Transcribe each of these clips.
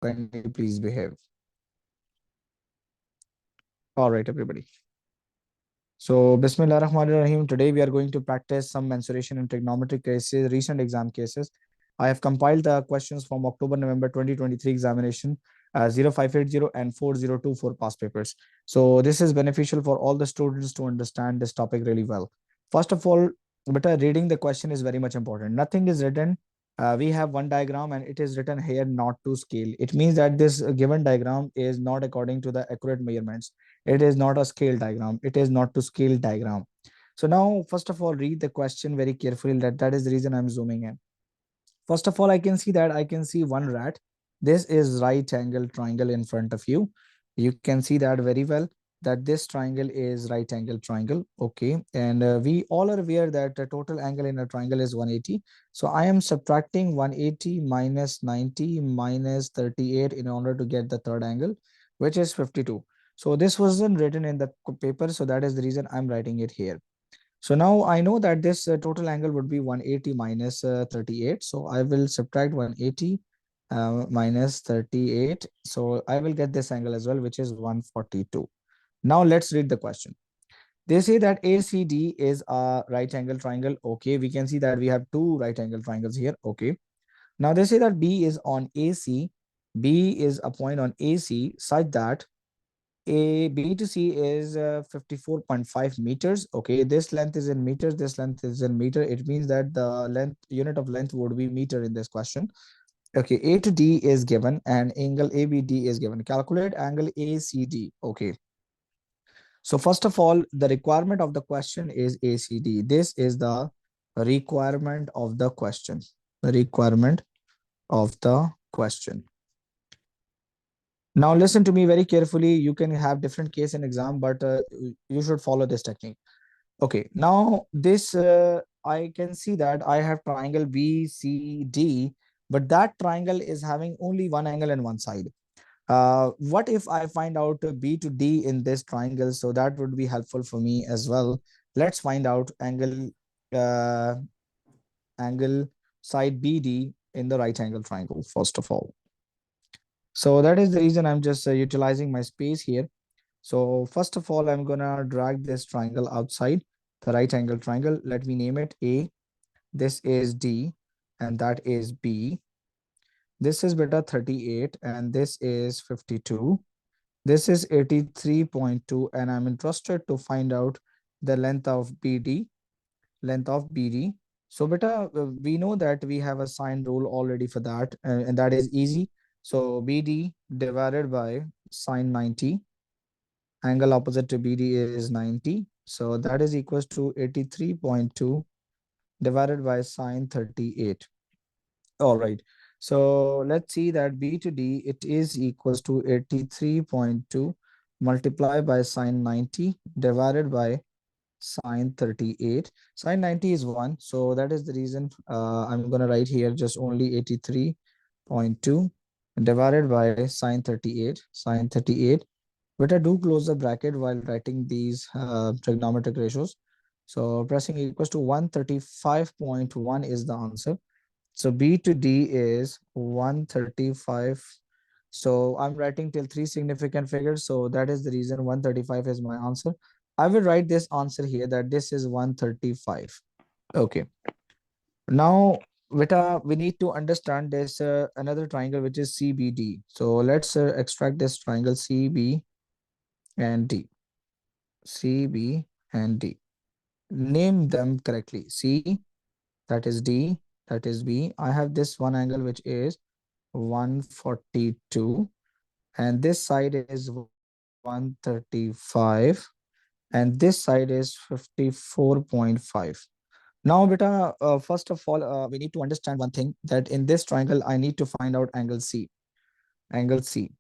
Kindly please behave. All right, everybody. So, Bismillah Rahman Rahim. Today we are going to practice some mensuration and trigonometry cases, recent exam cases. I have compiled the questions from October-November 2023 examination 0580 and 4024 past papers. So, this is beneficial for all the students to understand this topic really well. First of all, but reading the question is very much important. Nothing is written. We have one diagram and it is written here not to scale. It means that this given diagram is not according to the accurate measurements. It is not a scale diagram. It is not to scale diagram. So now, first of all, read the question very carefully. That is the reason I'm zooming in. First of all, I can see that I can see one rat. This is right angle triangle in front of you. You can see that very well, that this triangle is right angle triangle. Okay. And we all are aware that the total angle in a triangle is 180. So I am subtracting 180 minus 90 minus 38 in order to get the third angle, which is 52. So this wasn't written in the paper. So that is the reason I'm writing it here. So now I know that this total angle would be 180 minus 38. So I will subtract 180 minus 38. So I will get this angle as well, which is 142. Now let's read the question. They say that ACD is a right angle triangle. Okay, we can see that we have two right angle triangles here. Okay. Now they say that B is on AC. B is a point on AC such that a B to C is 54.5 meters. Okay, this length is in meters, this length is in meter. It means that the length unit of length would be meter in this question. Okay, A to D is given and angle ABD is given. Calculate angle ACD. Okay. So first of all, the requirement of the question is ACD. This is the requirement of the question. The requirement of the question. Now listen to me very carefully. You can have different case in exam, but you should follow this technique. Okay, now this I can see that I have triangle BCD, but that triangle is having only one angle and one side. What if I find out B to D in this triangle? So that would be helpful for me as well. Let's find out uh, angle side BD in the right angle triangle first of all. So that is the reason I'm just utilizing my space here. So first of all, I'm gonna drag this triangle outside the right angle triangle. Let me name it A. This is D and that is B. This is beta 38 and this is 52. This is 83.2 and I'm interested to find out the length of BD. Length of BD. So beta, we know that we have a sine rule already for that and that is easy. So BD divided by sine 90. Angle opposite to BD is 90. So that is equals to 83.2 divided by sine 38. All right. So let's see that B to D, it is equals to 83.2 multiplied by sine 90 divided by sine 38. Sine 90 is 1. So that is the reason I'm going to write here just only 83.2 divided by sine 38. Sine 38. But I do close the bracket while writing these trigonometric ratios. So pressing equals to 135.1 is the answer. So B to D is 135. So I'm writing till three significant figures. So that is the reason 135 is my answer. I will write this answer here that this is 135. Okay. Now, Vita, we need to understand there's another triangle which is CBD. So let's extract this triangle CB and D. CB and D. Name them correctly. C, that is D, that is B. I have this one angle which is 142 and this side is 135 and this side is 54.5. Now, beta, first of all, we need to understand one thing that in this triangle, I need to find out angle C. Angle C.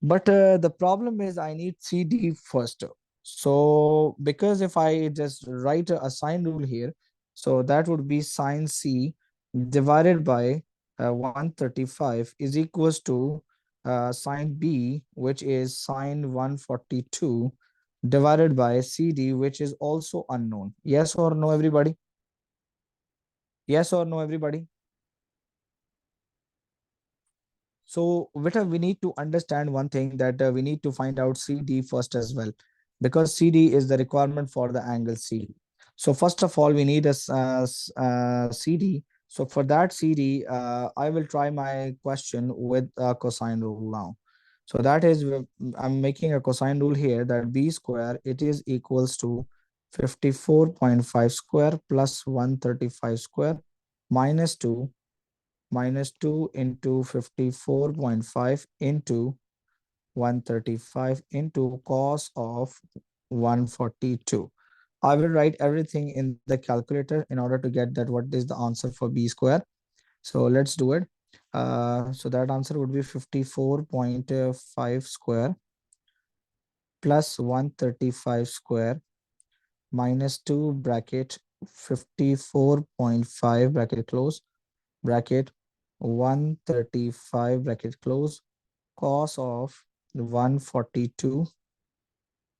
But the problem is I need CD first. So because if I just write a sine rule here, so that would be sine C divided by 135 is equals to sine B, which is sine 142 divided by CD, which is also unknown. Yes or no, everybody? Yes or no, everybody? So we need to understand one thing, that we need to find out CD first as well, because CD is the requirement for the angle CD. So first of all, we need a CD. So for that CD, I will try my question with a cosine rule now. So that is, I'm making a cosine rule here, that b square, it is equals to 54.5 square plus 135 square minus 2 into 54.5 into 135 into cos of 142. I will write everything in the calculator in order to get that what is the answer for b square. So let's do it. So that answer would be 54.5 square plus 135 square minus 2 bracket 54.5 bracket close bracket 135 bracket close cos of 142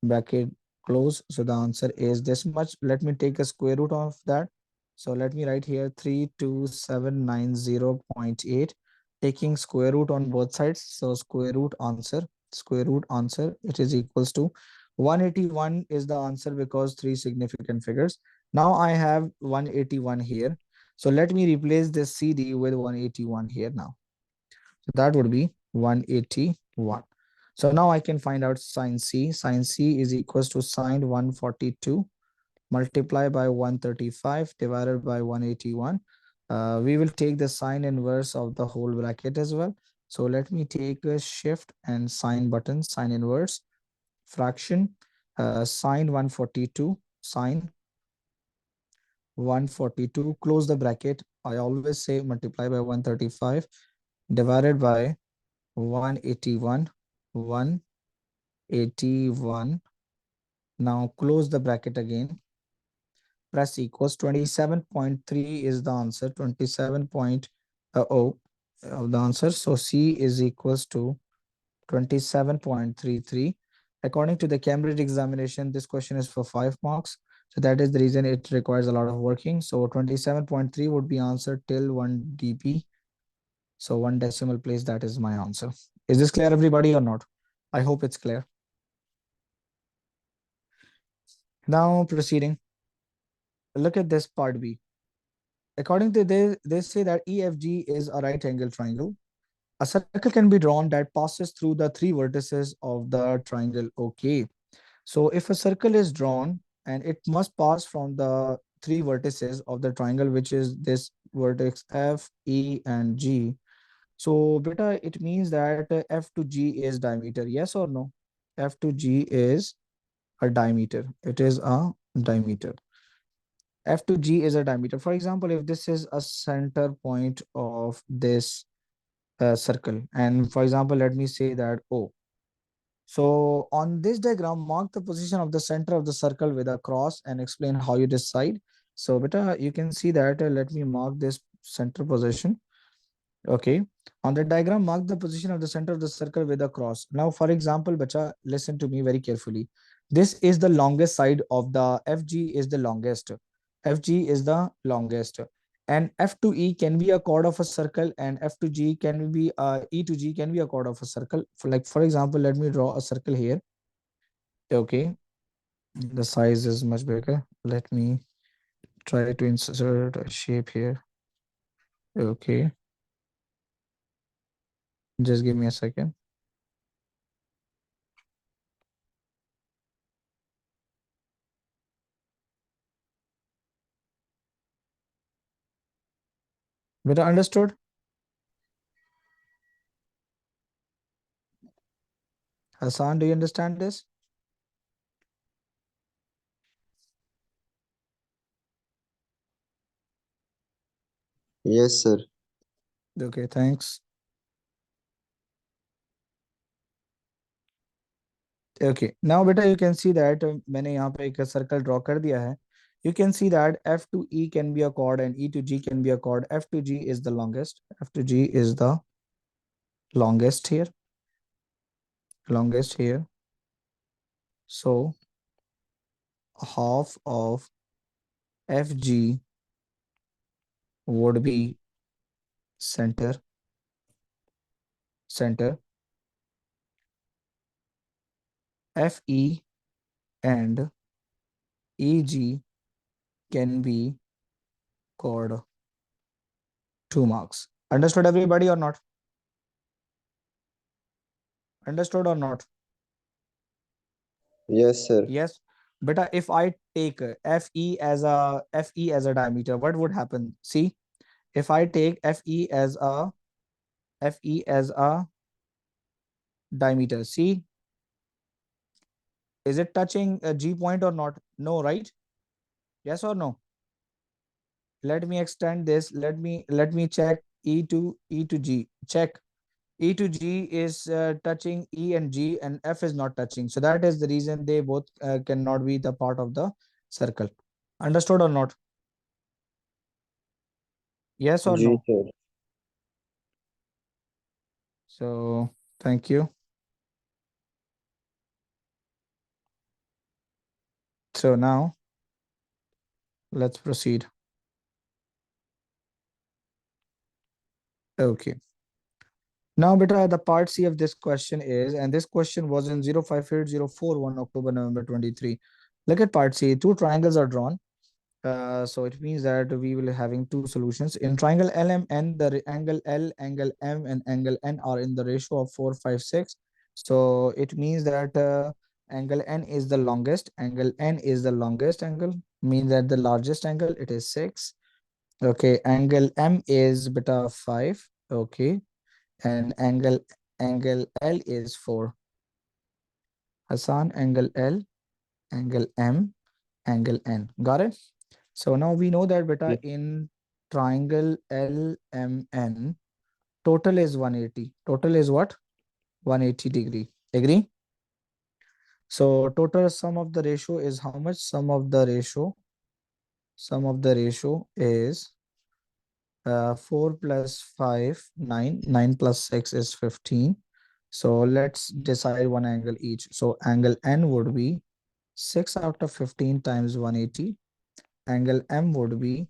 bracket close. So the answer is this much. Let me take a square root of that. So let me write here 32790.8, taking square root on both sides. So square root answer, it is equals to 181 is the answer, because three significant figures. Now I have 181 here. So let me replace this CD with 181 here now. So that would be 181. So now I can find out sine C. Sine C is equals to sine 142 multiplied by 135 divided by 181. We will take the sine inverse of the whole bracket as well. So let me take a shift and sine button, sine inverse, fraction, sine 142, sine 142, close the bracket. I always say multiply by 135 divided by 181, 181. Now close the bracket again. Press equals 27.3 is the answer. 27.0 of the answer. So C is equals to 27.33. According to the Cambridge examination, this question is for 5 marks. So that is the reason it requires a lot of working. So 27.3 would be answered till 1 dp. So one decimal place, that is my answer. Is this clear, everybody, or not? I hope it's clear. Now proceeding, look at this part B. According to they say that EFG is a right angle triangle. A circle can be drawn that passes through the three vertices of the triangle. Okay. So if a circle is drawn and it must pass from the three vertices of the triangle, which is this vertex F, E, and G. So beta, it means that F to G is diameter. Yes or no? F to G is a diameter. It is a diameter. F to G is a diameter. For example, if this is a center point of this circle, and for example, let me say that O. So on this diagram, mark the position of the center of the circle with a cross and explain how you decide. So beta, you can see that, let me mark this center position. Okay. On the diagram, mark the position of the center of the circle with a cross. Now, for example, bacha, listen to me very carefully. This is the longest side of the FG is the longest. FG is the longest. And F to E can be a chord of a circle, and F to G can be E to G can be a chord of a circle. For example, let me draw a circle here. Okay. The size is much bigger. Let me try to insert a shape here. Okay. Just give me a second. Beta, understood? Hassan, do you understand this? Yes, sir. Okay, thanks. Okay, now beta, you can see that मैंने यहाँ पे एक circle draw कर दिया है. You can see that F to E can be a chord and E to G can be a chord. F to G is the longest. F to G is the longest here. Longest here. So half of FG would be center. center, FE and EG can be scored 2 marks. Understood everybody or not? Understood or not? Yes, sir. Yes. But if I take FE as a diameter, what would happen? See, if I take FE as a diameter, see, is it touching a G point or not? No, right? Yes or no? Let me extend this. Let me check E to G. Check. E to G is touching E and G, and F is not touching. So that is the reason they both cannot be the part of the circle. Understood or not? Yes or G, no? sir. So thank you. So now let's proceed. Okay. Now, beta, the part C of this question is, and this question was in 058041 October, November 23. Look at part C. Two triangles are drawn. So it means that we will having two solutions. In triangle LMN, the angle L, angle M, and angle N are in the ratio of 4, 5, 6. So it means that angle N is the longest. Angle N is the longest angle. Means that the largest angle, it is 6. Okay, angle M is beta 5. Okay, and angle L is 4. Hassan, angle L, angle M, angle N. Got it? So now we know that beta Yes, in triangle LMN, total is 180. Total is what? 180 degree. Agree? So total sum of the ratio is how much? Sum of the ratio is 4 plus 5, 9. 9 plus 6 is 15. So let's decide one angle each. So angle N would be 6 out of 15 times 180. Angle M would be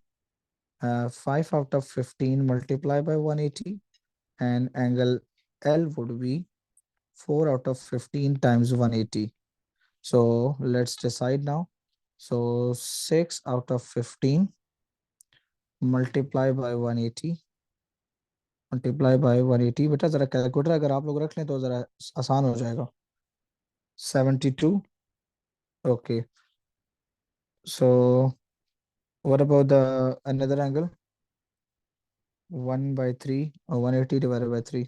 5 out of 15 multiplied by 180. And angle L would be 4 out of 15 times 180. So let's decide now. So 6 out of 15 multiply by 180 multiply by 180 बेटा जरा calculator अगर आप लोग रख लें तो जरा आसान हो जाएगा 72 okay so what about the another angle 1 by 3 or 180 divided by 3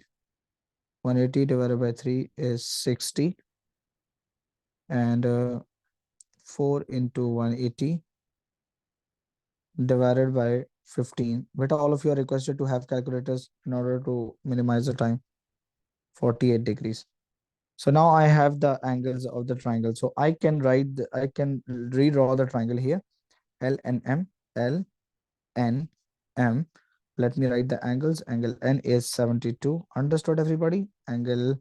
180 divided by 3 is 60 and 4 into 180 divided by 15 beta all of you are requested to have calculators in order to minimize the time 48 degrees. So now I have the angles of the triangle. So I can redraw the triangle here. L and M, L, N, M. Let me write the angles. Angle N is 72. Understood everybody? Angle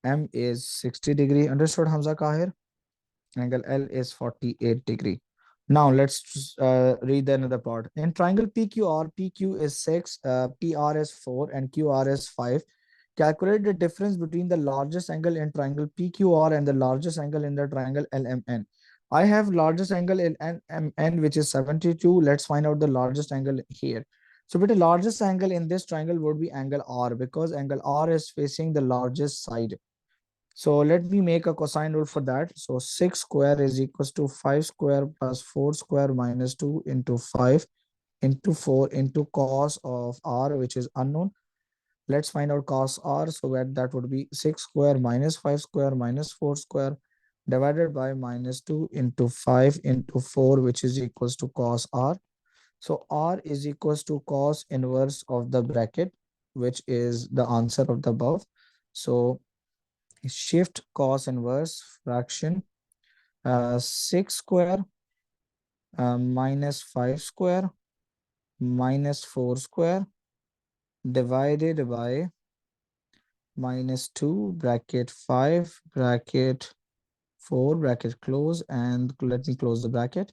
M is 60 degree. Understood Hamza Kahir? Angle L is 48 degree. Now let's read the another part. In triangle PQR, PQ is 6, PR is 4, and QR is 5. Calculate the difference between the largest angle in triangle PQR and the largest angle in the triangle LMN. I have largest angle in LMN, which is 72. Let's find out the largest angle here. So, but the largest angle in this triangle would be angle R because angle R is facing the largest side. So let me make a cosine rule for that. So 6 square is equals to 5 square plus 4 square minus 2 into 5 into 4 into cos of R, which is unknown. Let's find out cos R. So that would be 6 square minus 5 square minus 4 square divided by minus 2 into 5 into 4, which is equals to cos R. So R is equals to cos inverse of the bracket, which is the answer of the above. So shift cos inverse fraction 6 square minus 5 square minus 4 square divided by minus 2 bracket 5 bracket 4 bracket close and let me close the bracket.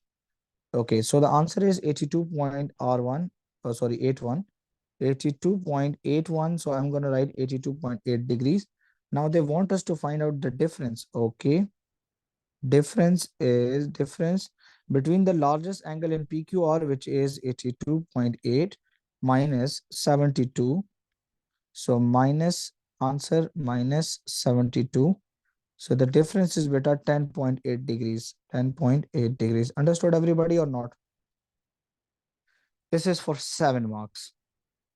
Okay, so the answer is 82.R1, oh sorry, 81 82.81. So I'm going to write 82.8 degrees. Now they want us to find out the difference. Okay. Difference between the largest angle in PQR, which is 82.8 minus 72. So answer minus 72. So the difference is beta 10.8 degrees. 10.8 degrees. Understood everybody or not? This is for 7 marks.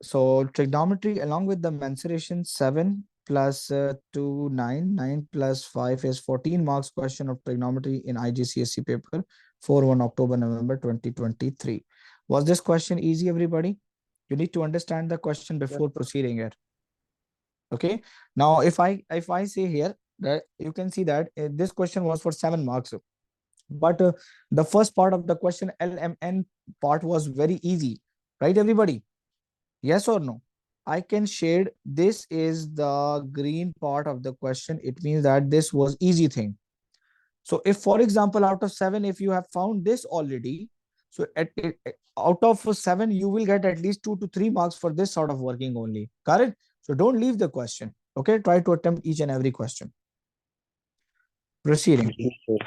So trigonometry along with the mensuration, 7 plus 2, 9. 9 plus 5 is 14 marks question of trigonometry in IGCSE paper 4/1 October November 2023. Was this question easy, everybody? You need to understand the question before proceeding it. Okay. Now, if I say here that you can see that this question was for 7 marks, but the first part of the question LMN part was very easy, right, everybody? Yes or no? I can shade. This is the green part of the question. It means that this was easy thing. So if, for example, out of 7, if you have found this already, so out of 7, you will get at least 2 to 3 marks for this sort of working only. Correct? So don't leave the question. Okay. Try to attempt each and every question. Proceeding. Yes, sir.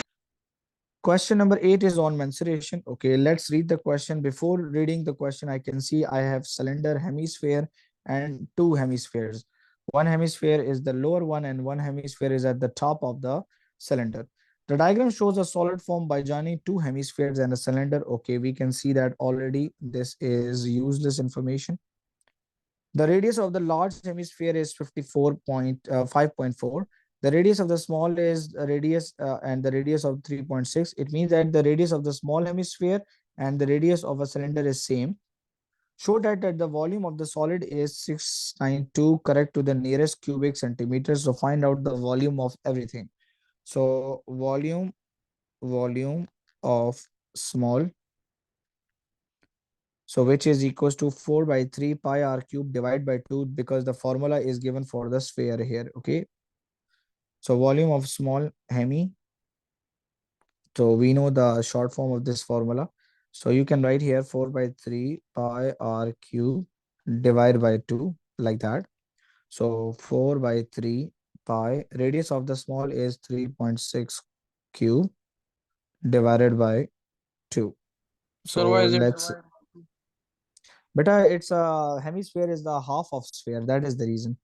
Question number 8 is on mensuration. Okay, let's read the question. Before reading the question, I can see I have cylinder, hemisphere, and 2 hemispheres. One hemisphere is the lower one, and one hemisphere is at the top of the cylinder. The diagram shows a solid form by joining 2 hemispheres and a cylinder. Okay, we can see that already. This is useless information. The radius of the large hemisphere is 54.5.4. The radius of the small is radius and the radius of 3.6. It means that the radius of the small hemisphere and the radius of a cylinder is same. Show that the volume of the solid is 692 correct to the nearest cubic centimeters. So find out the volume of everything. So volume of small, so which is equals to 4 by 3 pi r cube divided by 2 because the formula is given for the sphere here. Okay. So volume of small hemi. So we know the short form of this formula. So you can write here 4 by 3 pi r cube divided by 2 like that. So 4 by 3 pi, radius of the small is 3.6 cube divided by 2. Sir, why So is it? let's, beta, it's a hemisphere is the half of sphere. That is the reason.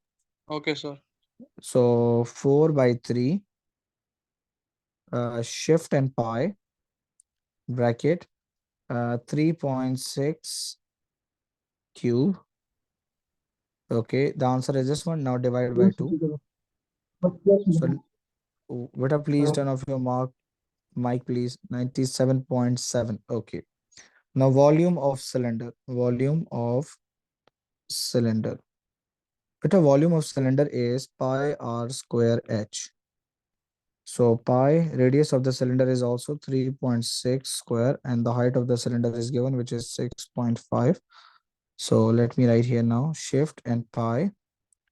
Okay, sir. So 4 by 3 shift and pi bracket 3.6 cube. Okay, the answer is this one. Now divided by 2. So Vita, please turn off your mic, please. 97.7. Okay. Now volume of cylinder. Volume of cylinder. Vita, volume of cylinder is pi r square h. So pi, radius of the cylinder is also 3.6 square, and the height of the cylinder is given, which is 6.5. So let me write here now, shift and pi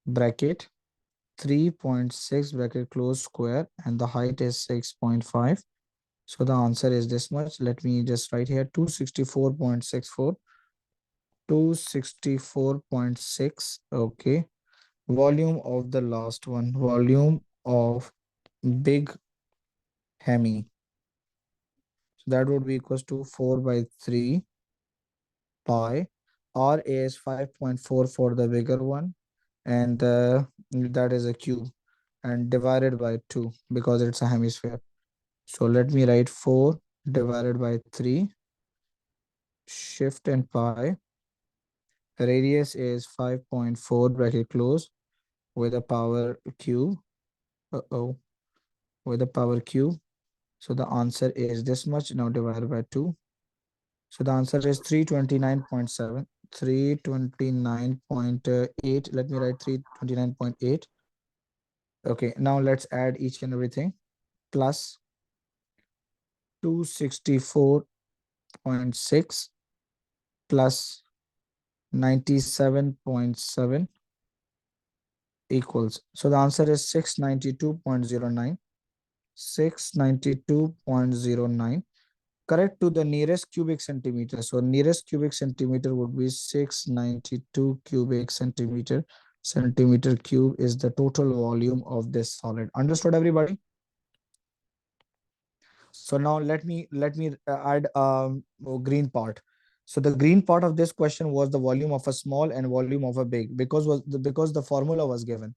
bracket 3.6 bracket close square, and the height is 6.5. So the answer is this much. Let me just write here 264.64. 264.6. Okay. Volume of the last one. Volume of big hemi. So that would be equals to 4 by 3 pi. R is 5.4 for the bigger one, and that is a cube, and divided by 2 because it's a hemisphere. So let me write 4 divided by 3, shift and pi. Radius is 5.4 bracket close with a power cube. Uh-oh, with a power cube. So the answer is this much. Now divided by 2. So the answer is 329.7. 329.8. Let me write 329.8. Okay, now let's add each and everything. Plus 264.6 plus 97.7 equals. So the answer is 692.09. 692.09. correct, to the nearest cubic centimeter. So nearest cubic centimeter would be 692 cubic centimeter. Centimeter cube is the total volume of this solid. Understood, everybody? So now let me add green part. So the green part of this question was the volume of a small and volume of a big, because the formula was given.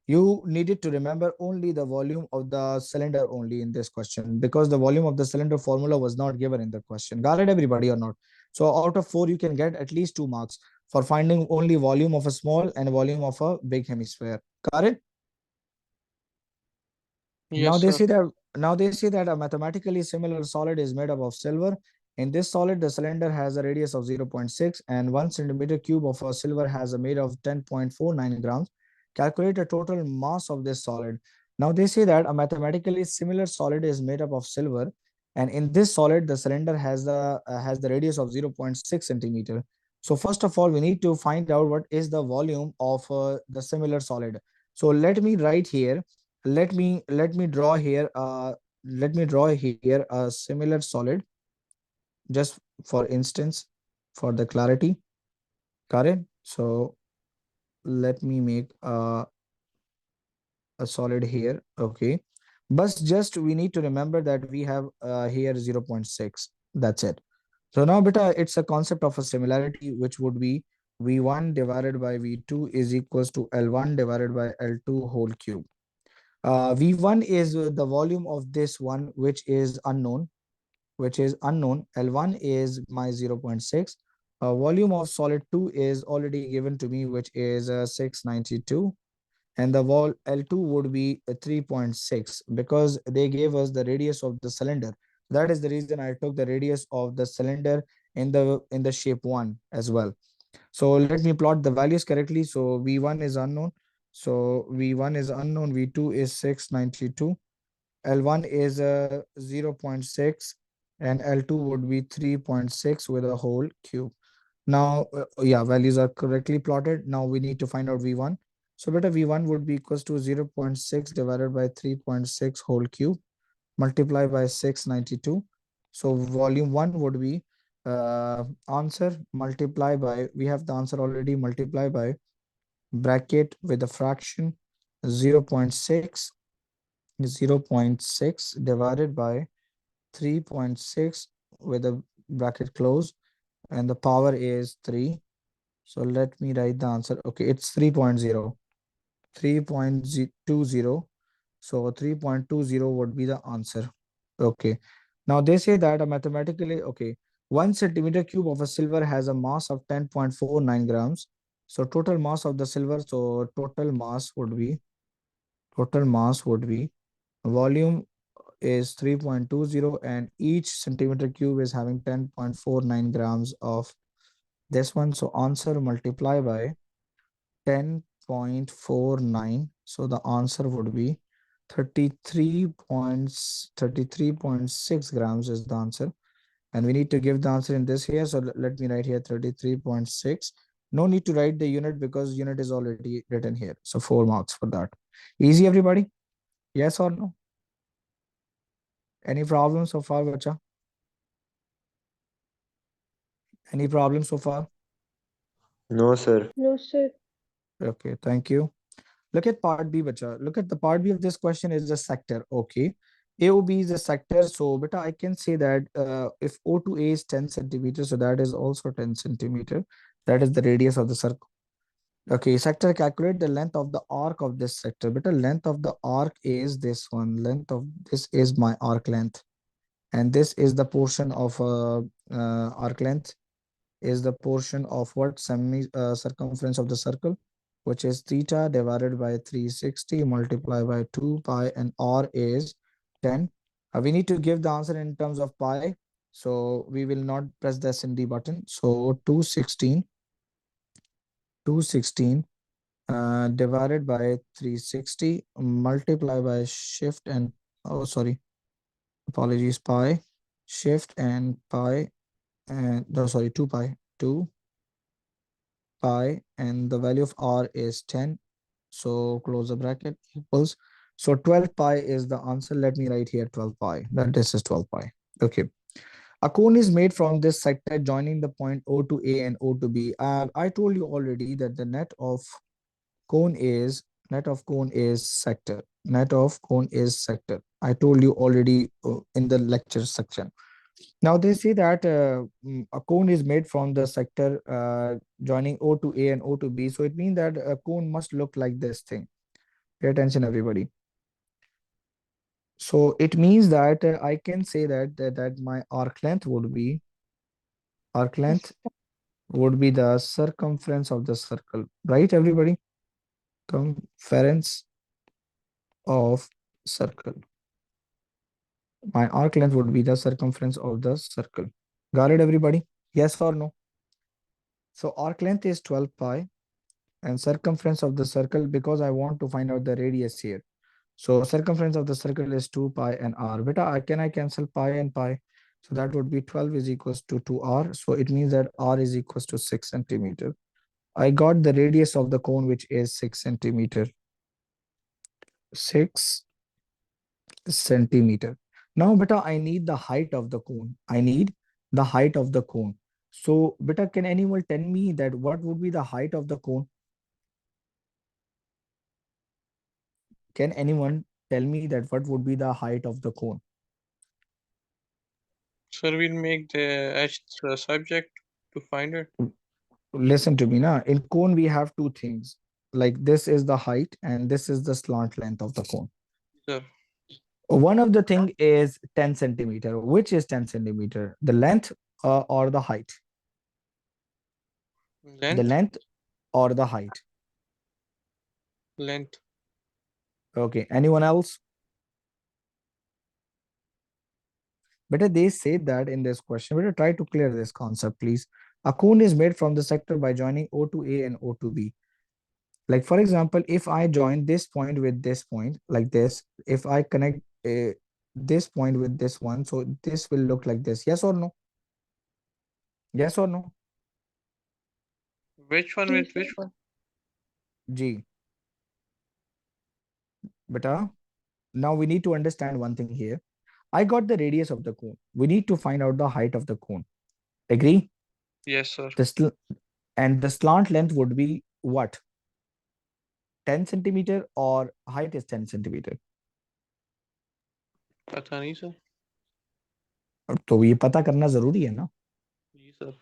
You needed to remember only the volume of the cylinder only in this question, because the volume of the cylinder formula was not given in the question. Got it, everybody, or not? So out of 4, you can get at least 2 marks for finding only volume of a small and volume of a big hemisphere. Got it? Now Yes, they sir. say that now they say that a mathematically similar solid is made up of silver. In this solid, the cylinder has a radius of 0.6 and 1 centimeter cube of a silver has a weight of 10.49 grams. Calculate the total mass of this solid. Now they say that a mathematically similar solid is made up of silver, and in this solid, the cylinder has the radius of 0.6 centimeter. So first of all, we need to find out what is the volume of the similar solid. So let me write here let me draw here a similar solid, just for instance, for the clarity. Got it? So let me make a solid here. Okay, but just we need to remember that we have here 0.6. That's it. So now beta, it's a concept of a similarity, which would be v1 divided by v2 is equals to l1 divided by l2 whole cube. V1 is the volume of this one, which is unknown. L1 is my 0.6. Volume of solid 2 is already given to me, which is 692. And the wall L2 would be 3.6, because they gave us the radius of the cylinder. That is the reason I took the radius of the cylinder in the shape 1 as well. So let me plot the values correctly. So V1 is unknown. So V1 is unknown. V2 is 692. L1 is 0.6 and L2 would be 3.6 with a whole cube. Now, yeah, values are correctly plotted. Now we need to find out V1. So beta V1 would be equals to 0.6 divided by 3.6 whole cube multiplied by 692. So volume 1 would be answer multiply by, we have the answer already, multiply by bracket with a fraction 0.6 0.6 divided by 3.6 with a bracket close, and the power is 3. So let me write the answer. Okay, it's 3.0. 3.20. So 3.20 would be the answer. Okay. Now they say that a mathematically, okay, 1 centimeter cube of a silver has a mass of 10.49 grams. So total mass of the silver, so total mass would be volume is 3.20, and each centimeter cube is having 10.49 grams of this one. So answer multiply by 10.49. So the answer would be 33.6 grams is the answer. And we need to give the answer in this here. So let me write here 33.6. No need to write the unit because unit is already written here. So 4 marks for that. Easy, everybody? Yes or no? Any problems so far, bacha? Any problems so far? No, sir. No, sir. Okay, thank you. Look at part B, bacha. Look at the part B of this question is the sector. Okay. AOB is the sector. So, beta, I can say that if O to A is 10 centimeters, so that is also 10 centimeter. That is the radius of the circle. Okay, sector, calculate the length of the arc of this sector. Beta, length of the arc is this one. Length of this is my arc length. And this is the portion of arc length is the portion of what semi circumference of the circle, which is theta divided by 360 multiplied by 2 pi, and r is 10. We need to give the answer in terms of pi, so we will not press the SND button. So 216 divided by 360 multiplied by shift and, oh sorry, apologies, pi, shift and pi, and no, sorry, 2 pi, 2 pi, and the value of r is 10. So close the bracket equals. So 12 pi is the answer. Let me write here 12 pi. That this is 12 pi. Okay. A cone is made from this sector joining the point O to A and O to B. I told you already that the cone is net of cone is sector. Net of cone is sector. I told you already in the lecture section. Now they say that a cone is made from the sector joining O to A and O to B. So it means that a cone must look like this thing. Pay attention, everybody. So it means that I can say that my arc length would be the circumference of the circle, right, everybody? Circumference of circle. My arc length would be the circumference of the circle. Got it, everybody? Yes or no? So arc length is 12 pi and circumference of the circle, because I want to find out the radius here. So circumference of the circle is 2 pi and r. Beta, I cancel pi and pi. So that would be 12 is equals to 2r. So it means that r is equals to 6 centimeter. I got the radius of the cone, which is 6 centimeter. 6 centimeter. Now, beta, I need the height of the cone. I need the height of the cone. So, beta, can anyone tell me that what would be the height of the cone? Can anyone tell me that what would be the height of the cone? Sir, we'll make the H subject to find it. Listen to me now. In cone, we have two things. Like this is the height and this is the slant length of the cone. Sir, One of the thing is 10 centimeter. Which is 10 centimeter? The length or the height? The length, length or the height? length. Okay. Anyone else? Better they say that in this question. Better try to clear this concept, please. A cone is made from the sector by joining O to A and O to B. Like for example, if I join this point with this point like this, if I connect this point with this one, so this will look like this. Yes or no? Yes or no? Which one with which one? G. Beta, now we need to understand one thing here. I got the radius of the cone. We need to find out the height of the cone. Agree? Yes, sir. And the slant length would be what? 10 centimeter or height is 10 centimeter. पता नहीं sir. तो ये पता करना जरूरी है ना. जी sir.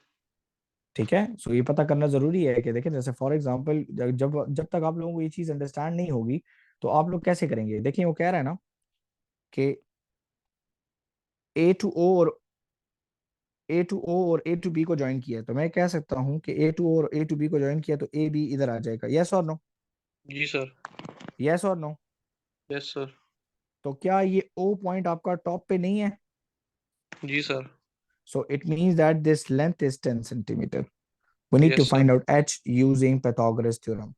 ठीक है. सो ये पता करना जरूरी है कि देखें जैसे फॉर एग्जांपल जब जब तक आप लोगों को ये चीज अंडरस्टैंड नहीं होगी तो आप लोग कैसे करेंगे. देखिए वो कह रहा है ना कि ए टू ओ और ए टू बी को ज्वाइन किया है, तो मैं कह सकता हूँ कि ए टू ओ और ए टू बी को ज्वाइन किया तो ए बी इधर आ जाएगा. यस और नो. जी सर. यस और नो. Yes sir. तो क्या ये ओ पॉइंट आपका टॉप पे नहीं है. जी sir. So it means that this length is 10 centimetre. We need to Yes, sir. find out h using Pythagoras theorem.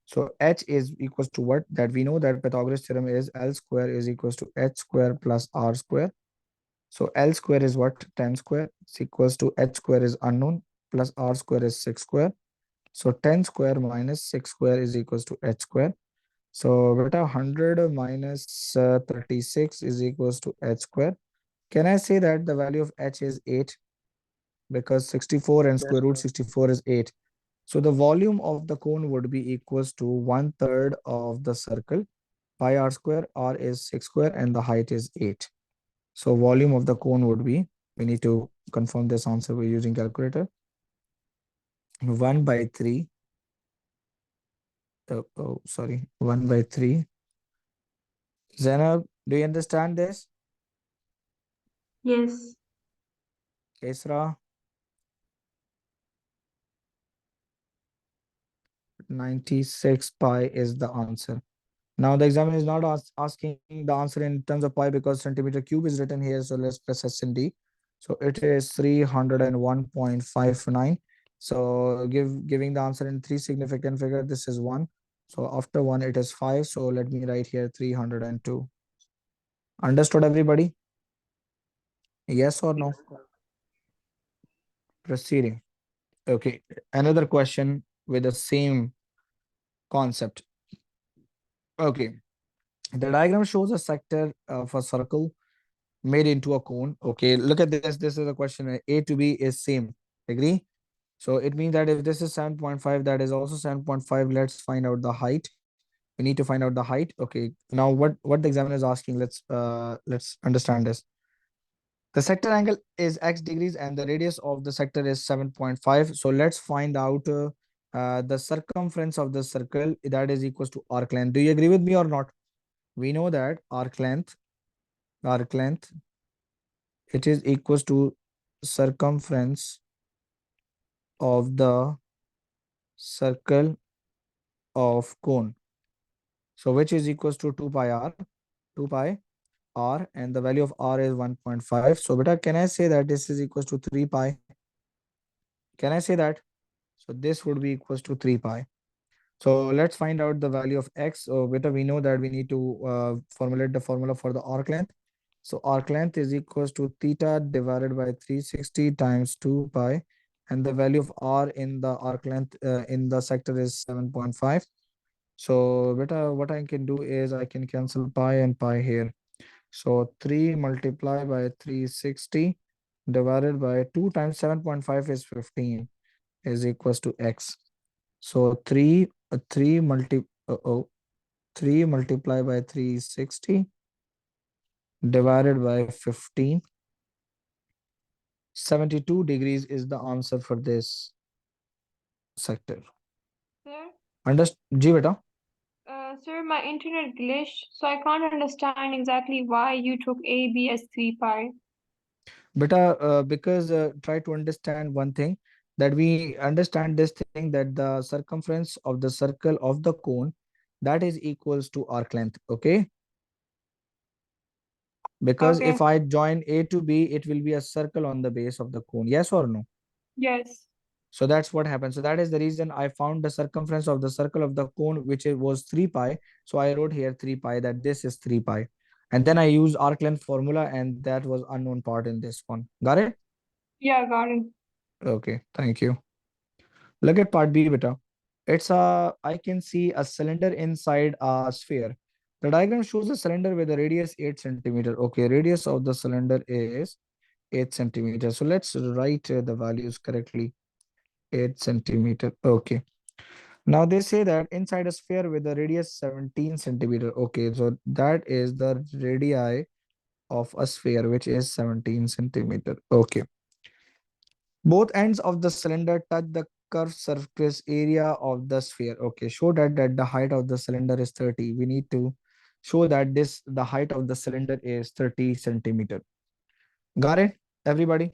So h is equals to what? That we know that Pythagoras theorem is L square is equals to h square plus r square. So L square is what? 10 square is equals to h square is unknown plus r square is 6 square. So 10 square minus 6 square is equals to h square. So beta 100 minus 36 is equals to h square. Can I say that the value of h is 8? Because 64 and Yes, square root sir. 64 is 8. So the volume of the cone would be equals to 1/3 of the circle. Pi r square, r is 6 square, and the height is 8. So volume of the cone would be, we need to confirm this answer by using calculator. 1 by 3. Sorry, 1 by 3. Zainab, do you understand this? Yes. Kesra? 96 pi is the answer. Now the examiner is not asking the answer in terms of pi because centimeter cube is written here. So let's press SND. So it is 301.59. So giving the answer in three significant figure, this is 1. So after 1, it is 5. So let me write here 302. Understood, everybody? Yes or no? Proceeding. Okay. Another question with the same concept. Okay. The diagram shows a sector of a circle made into a cone. Okay, look at this. This is a question. A to B is same. Agree? So it means that if this is 7.5, that is also 7.5. Let's find out the height. We need to find out the height. Okay. Now what the examiner is asking, let's understand this. The sector angle is x degrees and the radius of the sector is 7.5. So let's find out the circumference of the circle that is equals to arc length. Do you agree with me or not? We know that arc length, it is equals to circumference of the circle of cone. So which is equals to 2 pi r, 2 pi r, and the value of r is 1.5. So beta, can I say that this is equals to 3 pi? Can I say that? So this would be equals to 3 pi. So let's find out the value of x. So beta, we know that we need to formulate the formula for the arc length. So arc length is equals to theta divided by 360 times 2 pi. And the value of r in the arc length in the sector is 7.5. So beta, what I can do is I can cancel pi and pi here. So 3 multiplied by 360 divided by 2 times 7.5 is 15 is equals to x. So 3 multiplied by 360 divided by 15. 72 degrees is the answer for this sector. Sir, Ji beta? sir, my internet glitched, so I can't understand exactly why you took A, B as 3 pi. Beta, because try to understand one thing, that we understand this thing, that the circumference of the circle of the cone, that is equals to arc length. Okay. Because Okay, if I join A to B, it will be a circle on the base of the cone. Yes or no? yes. So that's what happens. So that is the reason I found the circumference of the circle of the cone, which it was 3 pi. So I wrote here 3 pi, that this is 3 pi. And then I use arc length formula, and that was unknown part in this one. Got it? Yeah, got it. Okay, thank you. Look at part B, beta. I can see a cylinder inside a sphere. The diagram shows a cylinder with a radius 8 centimeter. Okay, radius of the cylinder is 8 centimeter. So let's write the values correctly. 8 centimeter. Okay. Now they say that inside a sphere with a radius 17 centimeter. Okay, so that is the radii of a sphere, which is 17 centimeter. Okay. Both ends of the cylinder touch the curved surface area of the sphere. Okay, show that the height of the cylinder is 30. We need to show that the height of the cylinder is 30 centimeter. Got it, everybody?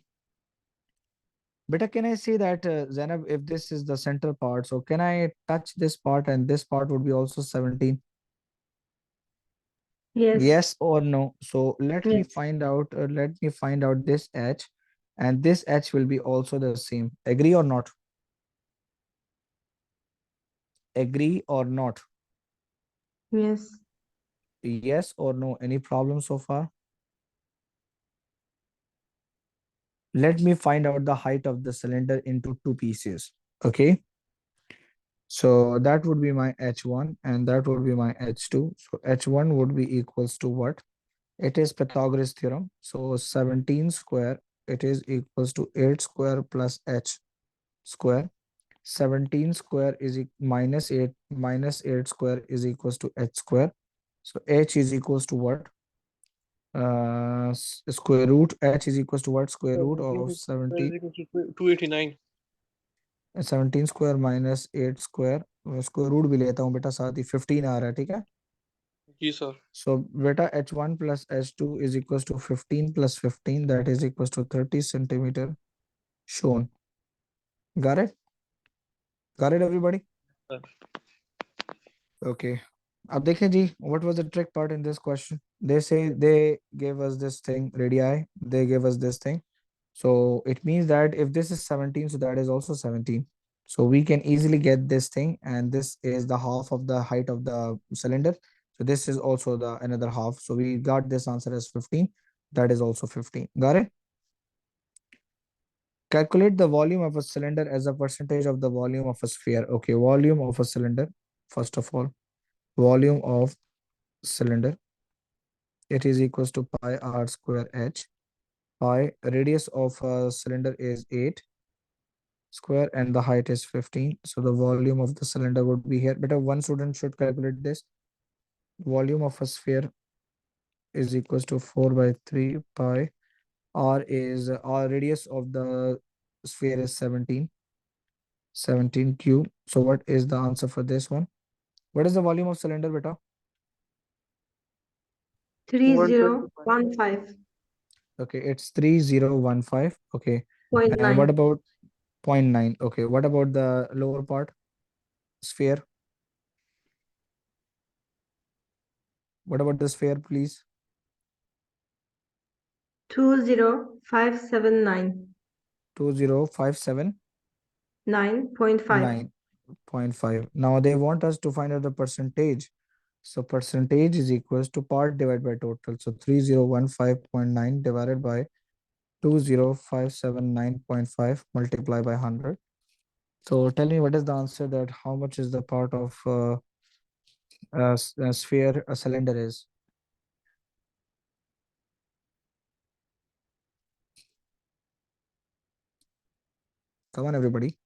Beta, can I say that, Zainab, if this is the center part, so can I touch this part and this part would be also 17? Yes. Yes or no? So Yes. let me find out this h, and this h will be also the same. Agree or not? Agree or not? Yes. Yes or no? Any problem so far? Let me find out the height of the cylinder into two pieces. Okay. So that would be my h1 and that would be my h2. So h1 would be equals to what? It is Pythagoras theorem. So 17 square, it is equals to 8 square plus h square. 17 square is minus 8 square is equals to h square. So h is equals to what? Square root. H is equals to what? Square root of 17 is equal to 289. 17 square minus 8 square. Square root भी लेता हूँ बेटा, साथ ही 15 आ रहा है, ठीक है? जी sir. So beta h1 plus h2 is equals to 15 plus 15, that is equals to 30 centimeter shown. Got it? Got it, everybody? Sir. Okay. अब देखें जी, what was the trick part in this question? They say they gave us this thing, radii, they gave us this thing. So it means that if this is 17, so that is also 17. So we can easily get this thing, and this is the half of the height of the cylinder. So this is also the another half. So we got this answer as 15. That is also 15. Got it? Calculate the volume of a cylinder as a percentage of the volume of a sphere. Okay, volume of a cylinder. First of all, volume of cylinder it is equals to pi r square h. Pi, radius of a cylinder is 8 square and the height is 15. So the volume of the cylinder would be here. But one student should calculate this. Volume of a sphere is equals to 4 by 3 pi. R radius of the sphere is 17 cube. So what is the answer for this one? What is the volume of cylinder, beta? 3015.9. Okay, it's 3015. Okay. And what about 0.9? Okay, what about the lower part? Sphere. What about the sphere, please? 20579. 2057 9.5. 9.5. Now they want us to find out the percentage. So percentage is equals to part divided by total. So 3015.9 divided by 20579.5 multiply by 100. So tell me what is the answer, that how much is the part of a sphere a cylinder is? Come on, everybody.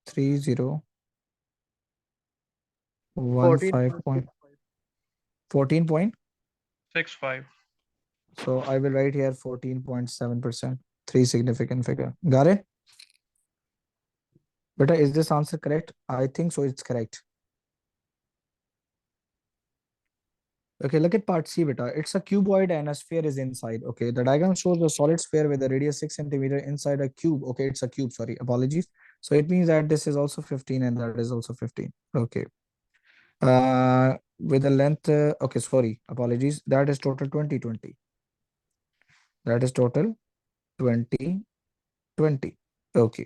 3015 14 point. 65. So I will write here 14.7%. 3 significant figure. Got it? Beta, is this answer correct? I think so, it's correct. Okay, look at part C, beta. It's a cuboid and a sphere is inside. Okay, the diagram shows a solid sphere with a radius 6 centimeter inside a cube. Okay, it's a cube, sorry, apologies. So it means that this is also 15 and that is also 15. Okay. With a length, okay, sorry, apologies. That is total 2020. That is total 2020. Okay.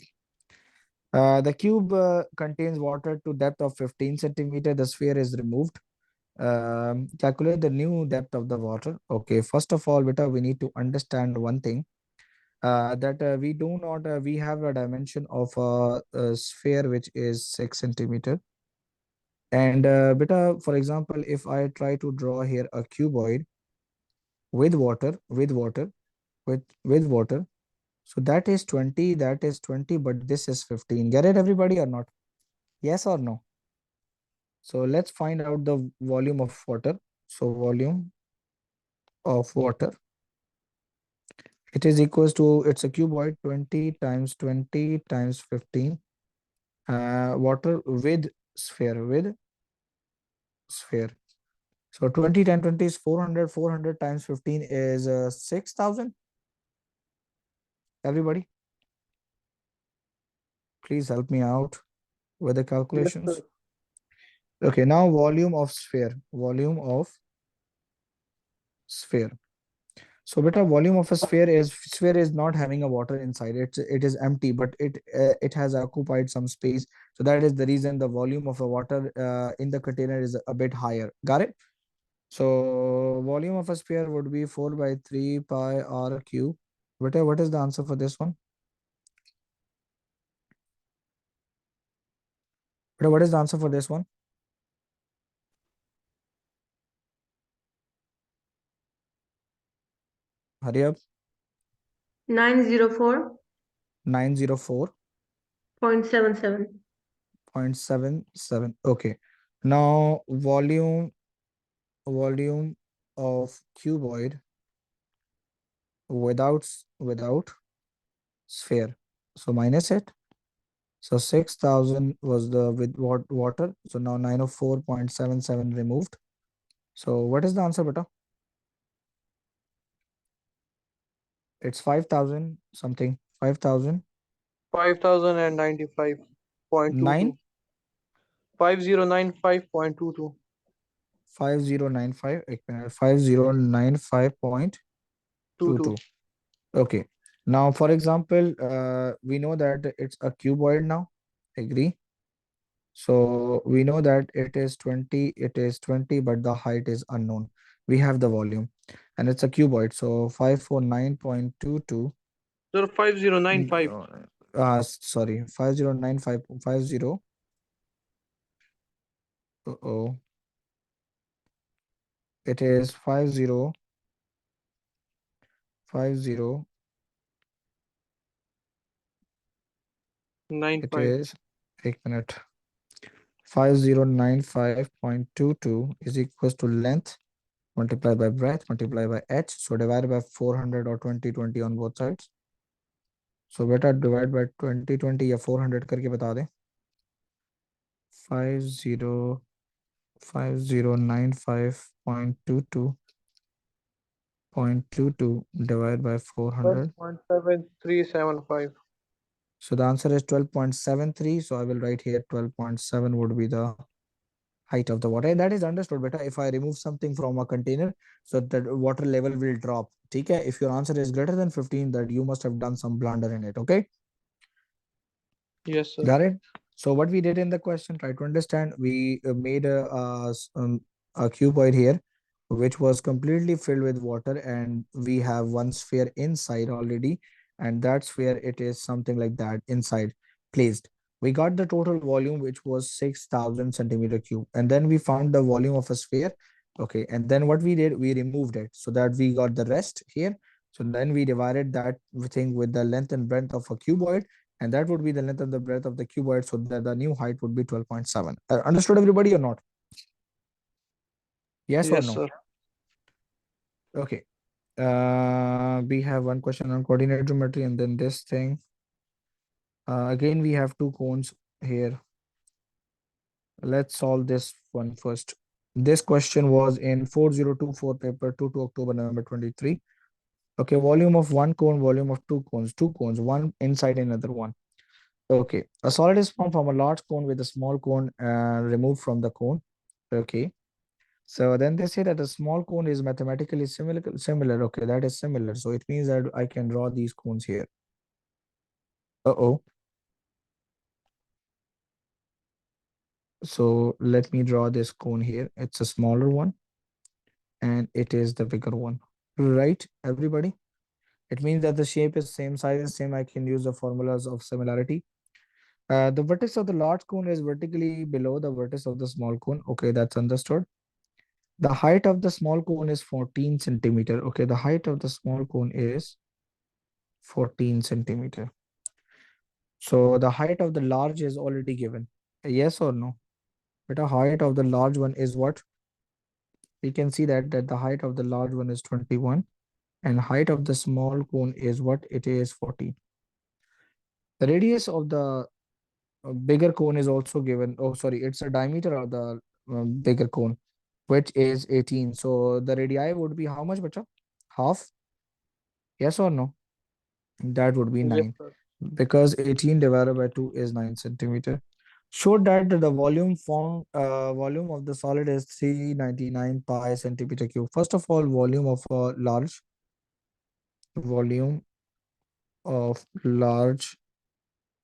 The cube contains water to depth of 15 centimeter. The sphere is removed. Calculate the new depth of the water. Okay, first of all, beta, we need to understand one thing. That we have a dimension of a sphere which is 6 centimeter. And beta, for example, if I try to draw here a cuboid with water, with water, so that is 20, but this is 15. Get it, everybody, or not? Yes or no? So let's find out the volume of water. So volume of water, it is equals to, it's a cuboid, 20 times 20 times 15. Water with sphere. So 20 times 20 is 400. 400 times 15 is 6,000. Everybody, please help me out with the calculations. Okay, now volume of sphere. So beta, volume of a sphere is not having a water inside. It is empty, but it has occupied some space. So that is the reason the volume of a water in the container is a bit higher. Got it? So volume of a sphere would be 4 by 3 pi r cube. Beta, what is the answer for this one? Beta, what is the answer for this one? Hurry up. 904.77. 904.77. Okay. Now volume of cuboid without sphere. So minus it. So 6,000 was the with water. So now 904.77 removed. So what is the answer, beta? It's 5,000 something. 5,000. 5095.22. 5095.22. 5095. 5095.22. Okay. Now, for example, we know that it's a cuboid now. Agree? So we know that it is 20, but the height is unknown. We have the volume and it's a cuboid. So 549.22. Sir, 5095. Sorry, 509550. Oh, it is 5050. 95. It is 1 minute. 5095.22 is equals to length multiplied by breadth multiplied by h. So divided by 400 or 2020 on both sides. So बेटा divide by 2020 या 400 करके बता दें. 505095.22 divided by 400. 12.7375. So the answer is 12.73. So I will write here 12.7 would be the height of the water. And that is understood, beta. If I remove something from a container, so that water level will drop. Okay. If your answer is greater than 15, that you must have done some blunder in it. Okay. Yes, sir. Got it? So what we did in the question, try to understand, we made a cuboid here, which was completely filled with water, and we have one sphere inside already, and that sphere, it is something like that inside placed. We got the total volume, which was 6,000 centimeter cube, and then we found the volume of a sphere. Okay, and then what we did, we removed it so that we got the rest here. So then we divided that thing with the length and breadth of a cuboid, and that would be the length and the breadth of the cuboid, so that the new height would be 12.7. Understood everybody or not? Yes or Yes, no? sir. Okay. We have one question on coordinate geometry, and then this thing. Again, we have two cones here. Let's solve this one first. This question was in 4024 paper 2 October November 23. Okay, volume of one cone, volume of two cones, one inside another one. Okay, a solid is formed from a large cone with a small cone removed from the cone. Okay, so then they say that a small cone is mathematically similar. Okay, that is similar. So it means that I can draw these cones here. Uh-oh. So let me draw this cone here. It's a smaller one, and it is the bigger one. Right, everybody? It means that the shape is same size, same. I can use the formulas of similarity. The vertex of the large cone is vertically below the vertex of the small cone. Okay, that's understood. The height of the small cone is 14 centimeter. Okay, the height of the small cone is 14 centimeter. So the height of the large is already given. Yes or no? But the height of the large one is what? We can see that the height of the large one is 21, and height of the small cone is what? It is 14. The radius of the bigger cone is also given. Oh, sorry, it's a diameter of the bigger cone, which is 18. So the radii would be how much, bacha? Half? Yes or no? That would be Yes, 9, sir. because 18 divided by 2 is 9 centimeter. Showed that the volume of the solid is 399 pi centimeter cube. First of all, volume of large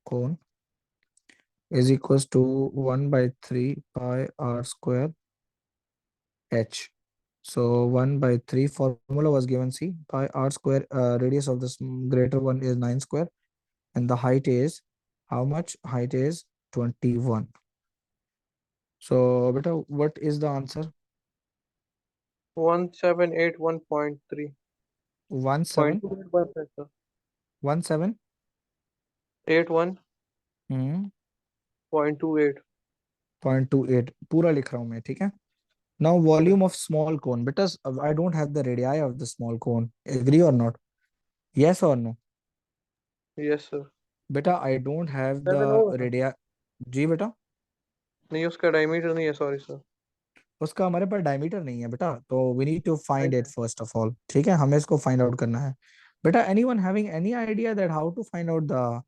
cone is equals to 1 by 3 pi r square h. So 1 by 3 formula was given. See, pi r square, radius of this greater one is 9 square, and the height is how much? Height is 21. So beta, what is the answer? 1781.3. 17 0.28, sir. 17 81.28. 0.28 पूरा लिख रहा हूँ मैं, ठीक है? Now volume of small cone, because I don't have the radii of the small cone. Agree or not? Yes or no? Yes, sir. Beta, I don't have 7 the होगा sir. radii. जी बेटा, नहीं, उसका डायमीटर नहीं है, sorry sir. उसका हमारे पास diameter नहीं है बेटा, तो we need to find it Okay. first of all. ठीक है, हमें इसको find out करना है. बेटा, anyone having any idea that how to find out the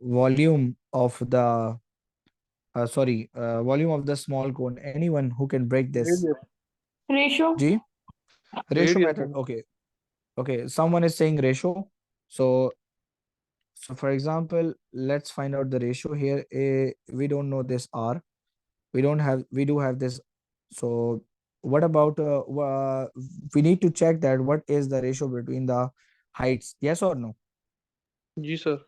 volume of the volume of the small cone? Anyone who can break this? Radius. Ratio. G? Ratio Radius. method. Okay. Okay. Someone is saying ratio. So, for example, let's find out the ratio here. We don't know this R. We do have this. So what about, we need to check that what is the ratio between the heights? Yes or no? जी, sir.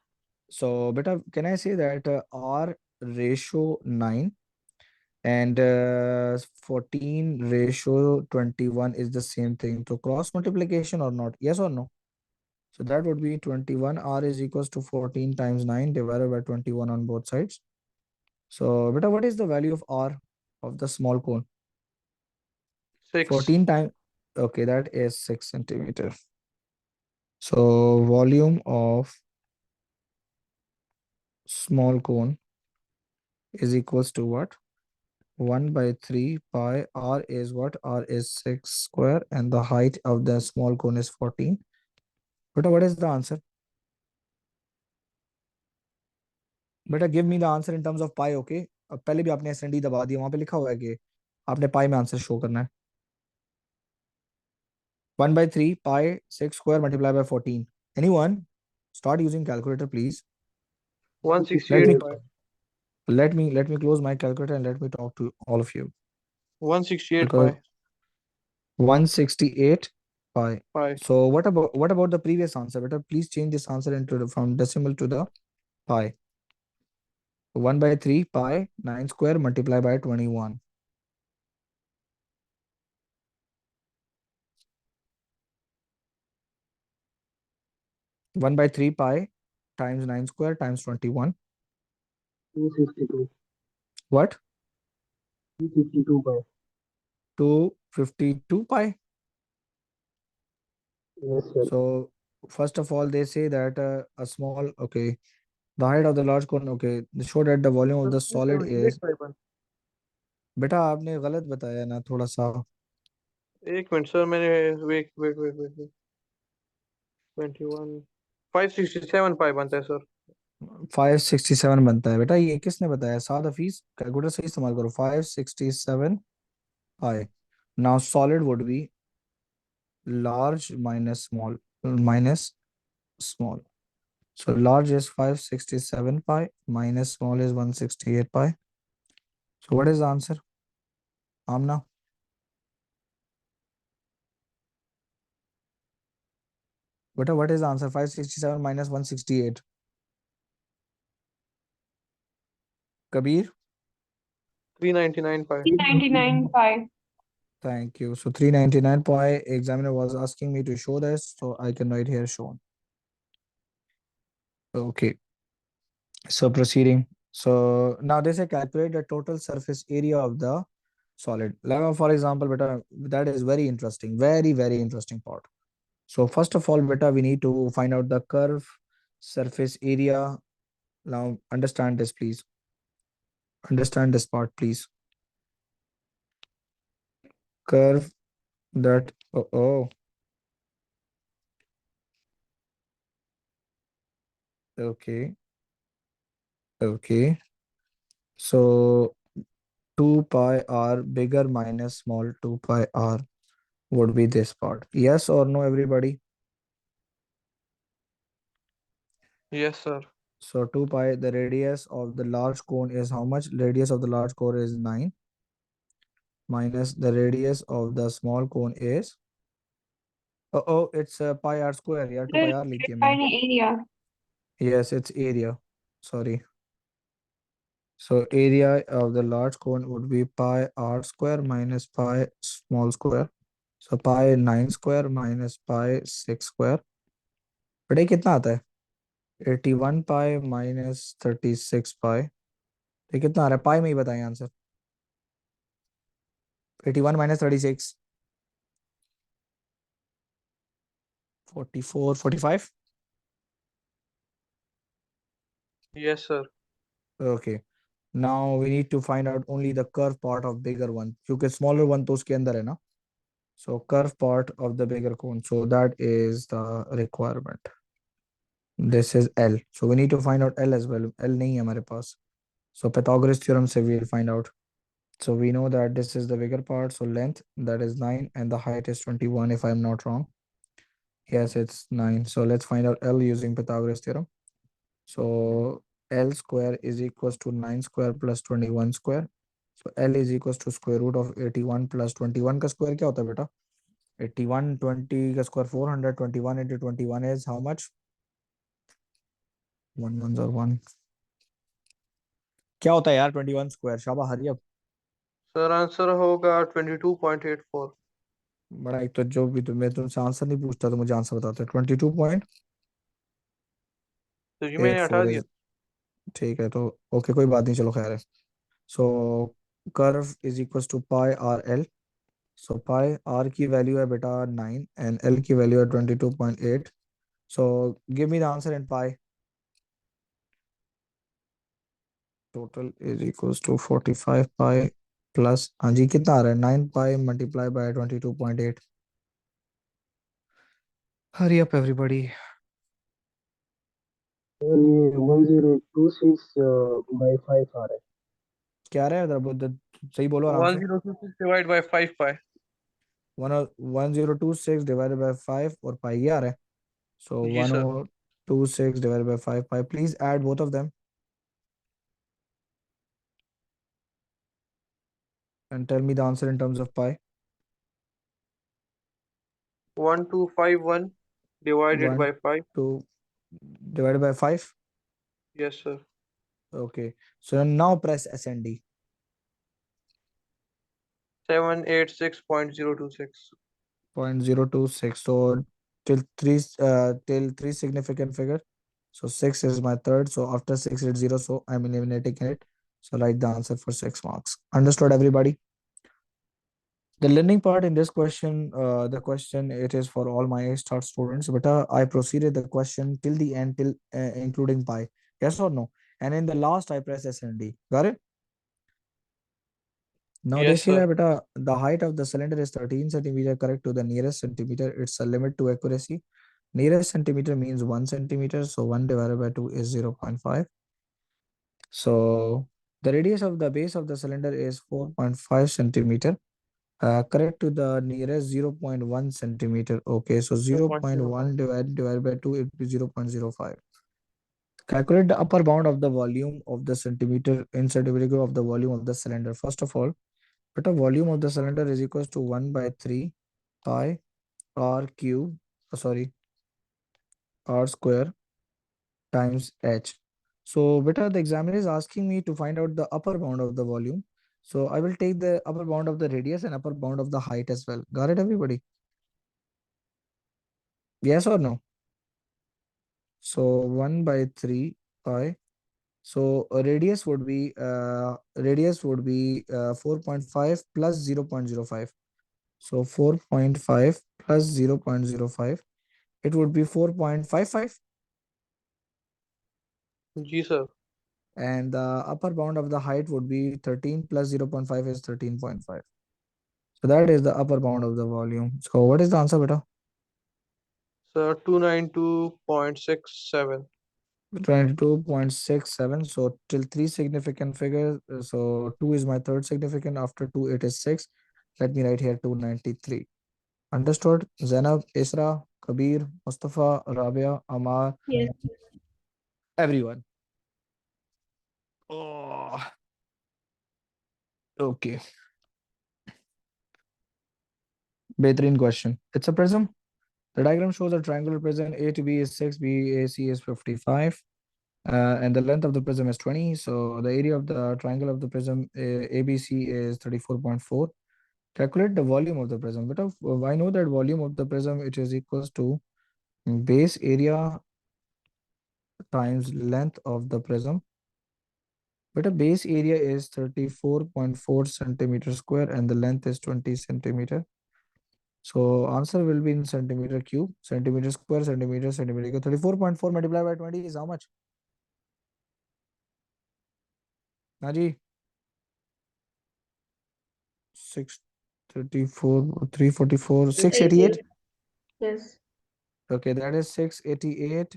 So beta, can I say that R ratio 9 and 14 ratio 21 is the same thing? So cross multiplication or not? Yes or no? So that would be 21. R is equals to 14 times 9 divided by 21 on both sides. So beta, what is the value of R of the small cone? 6. 14 times. Okay, that is 6 centimeter. So volume of small cone is equals to what? 1 by 3 pi. R is what? R is 6 square and the height of the small cone is 14. Beta, what is the answer? बेटा give me the answer in terms of pi. Okay, अब पहले भी आपने S and D दबा दिया, वहां पे लिखा हुआ है कि आपने पाई में आंसर शो करना है. 1 by 3 pi 6 square multiplied by 14. Anyone? Start using calculator, please. Let 168 me pi. let me close my calculator and let me talk to all of you 168 because pi. 168 pi. Pi. So what about the previous answer? Better please change this answer into from decimal to the pi. 1 by 3 pi 9 square multiplied by 21. 1 by 3 pi times 9 square times 21. 252. What? 252 pi. 252 pi. Yes, sir. So first of all, they say that a small, okay, the height of the large cone, okay, they show that the volume of the solid is. 278 pi 1. बेटा आपने गलत बताया ना थोड़ा सा. एक minute sir, मैंने wait 21 567 पाई बनता है सर. 567 बनता है बेटा. ये किसने बताया? साद हफीज. कैलकुलेटर सही इस्तेमाल करो. 567 pi. Now solid would be large minus small. So large is 567 pi minus small is 168 pi. So what is the answer? Amna? What is the answer? 567 minus 168. Kabir? 399 pi. 399 pi. Thank you. So 399 pi. Examiner was asking me to show this, so I can write here shown. Okay. So proceeding. So now they say calculate the total surface area of the solid. Like for example, beta, that is very interesting. Very, very interesting part. So first of all, beta, we need to find out the curve surface area. Now understand this, please. Understand this part, please. Curve that, okay. Okay. So 2 pi r bigger minus small 2 pi r would be this part. Yes or no, everybody? Yes sir. So 2 pi, the radius of the large cone is how much? Radius of the large cone is 9 minus the radius of the small cone is, it's pi r square. Yeah, 2 pi r लिख दिया मैंने. Tiny area. Yes, it's area. Sorry. So area of the large cone would be pi r square minus pi small square. So pi 9 square minus pi 6 square. But ये कितना आता है? 81 pi minus 36 pi. ये कितना आ रहा है? पाई में ही बताएं answer. 81 minus 36. 44, 45. Yes sir. Okay. Now we need to find out only the curve part of bigger one. क्योंकि smaller one तो उसके अंदर है ना. So curve part of the bigger cone. So that is the requirement. This is L. So we need to find out L as well. L नहीं है हमारे पास. So Pythagoras theorem से we'll find out. So we know that this is the bigger part. So length, that is 9 and the height is 21 if I'm not wrong. Yes, it's 9. So let's find out L using Pythagoras theorem. So L square is equals to 9 square plus 21 square. So L is equals to square root of 81 plus 21 का square क्या होता है बेटा? 81, 20 का square 400, 21 into 21 is how much? 1 ones और 1 क्या होता है यार 21 स्क्वायर? शाबा हरी अब सर आंसर होगा 22.84। बड़ा। एक तो जो भी मैं तुमसे आंसर नहीं पूछता तो मुझे आंसर बताते 22.84 तो जी मैंने हटा दिया। इज ठीक है तो ओके कोई बात नहीं चलो खैर है। So curve is equal to pi R L. So pi R की वैल्यू है बेटा 9 एंड एल की वैल्यू है 22.8। So give me the answer in pi. Total is equal to 45 pi plus हाँ जी कितना आ रहा है 9 pi multiply by 22.8। Hurry up everybody. और ये 1026/5 आ रहा है। क्या आ रहा है सही बोलो आराम से। 1026 divide by 5 pi. 1026 divided by 5 और पाई ये आ रहा है। सो जी sir. 1026 divided by 5 pi. Please add both of them and tell me the answer in terms of pi. 1251 divided 1, by 5। 2 divided by 5. Yes sir। Okay. So now press SND. 786.026। 0.026. So till three significant figure. So 6 is my third. So after 6 is 0. So I'm eliminating it. So write the answer for 6 marks. Understood everybody? The learning part in this question, the question it is for all my start students, but I proceeded the question till the end, till including pi. Yes or no? And in the last, I press SND. Got it? Now, Yes sir। देखिएगा बेटा, the height of the cylinder is 13 centimeter correct to the nearest centimeter. It's a limit to accuracy. Nearest centimeter means 1 centimeter. So 1 divided by 2 is 0.5. So the radius of the base of the cylinder is 4.5 centimeter. Correct to the nearest 0.1 centimeter. Okay, so 0.05। 0.1 divided by 2, it will be 0.05. Calculate the upper bound of the volume of the centimeter in centimeter cube of the volume of the cylinder. First of all, but the volume of the cylinder is equals to 1 by 3 pi r cube, sorry, r square times h. So, beta, the examiner is asking me to find out the upper bound of the volume. So, I will take the upper bound of the radius and upper bound of the height as well. Got it, everybody? Yes or no? So 1 by 3 pi. So radius would be 4.5 plus 0.05. So 4.5 plus 0.05. It would be 4.55. जी sir. And the upper bound of the height would be 13 plus 0.5 is 13.5. So that is the upper bound of the volume. So what is the answer, beta? Sir 292.67। 22.67. So till three significant figures. So 2 is my third significant. After 2, it is 6. Let me write here 293. Understood? Zainab, Isra, Kabir, Mustafa, Rabia, Amar, Yes. everyone. Oh, okay. Behtrin question. It's a prism. The diagram shows a triangular prism. A to B is 6, BAC is 55. And the length of the prism is 20. So the area of the triangle of the prism ABC is 34.4. Calculate the volume of the prism. But I know that volume of the prism it is equals to base area times length of the prism. But a base area is 34.4 centimeter square and the length is 20 centimeter. So answer will be in centimeter cube, centimeter square, centimeter cube. 34.4 multiplied by 20 is how much? Naji, 634, 344, 688. Yes. Okay, that is 688.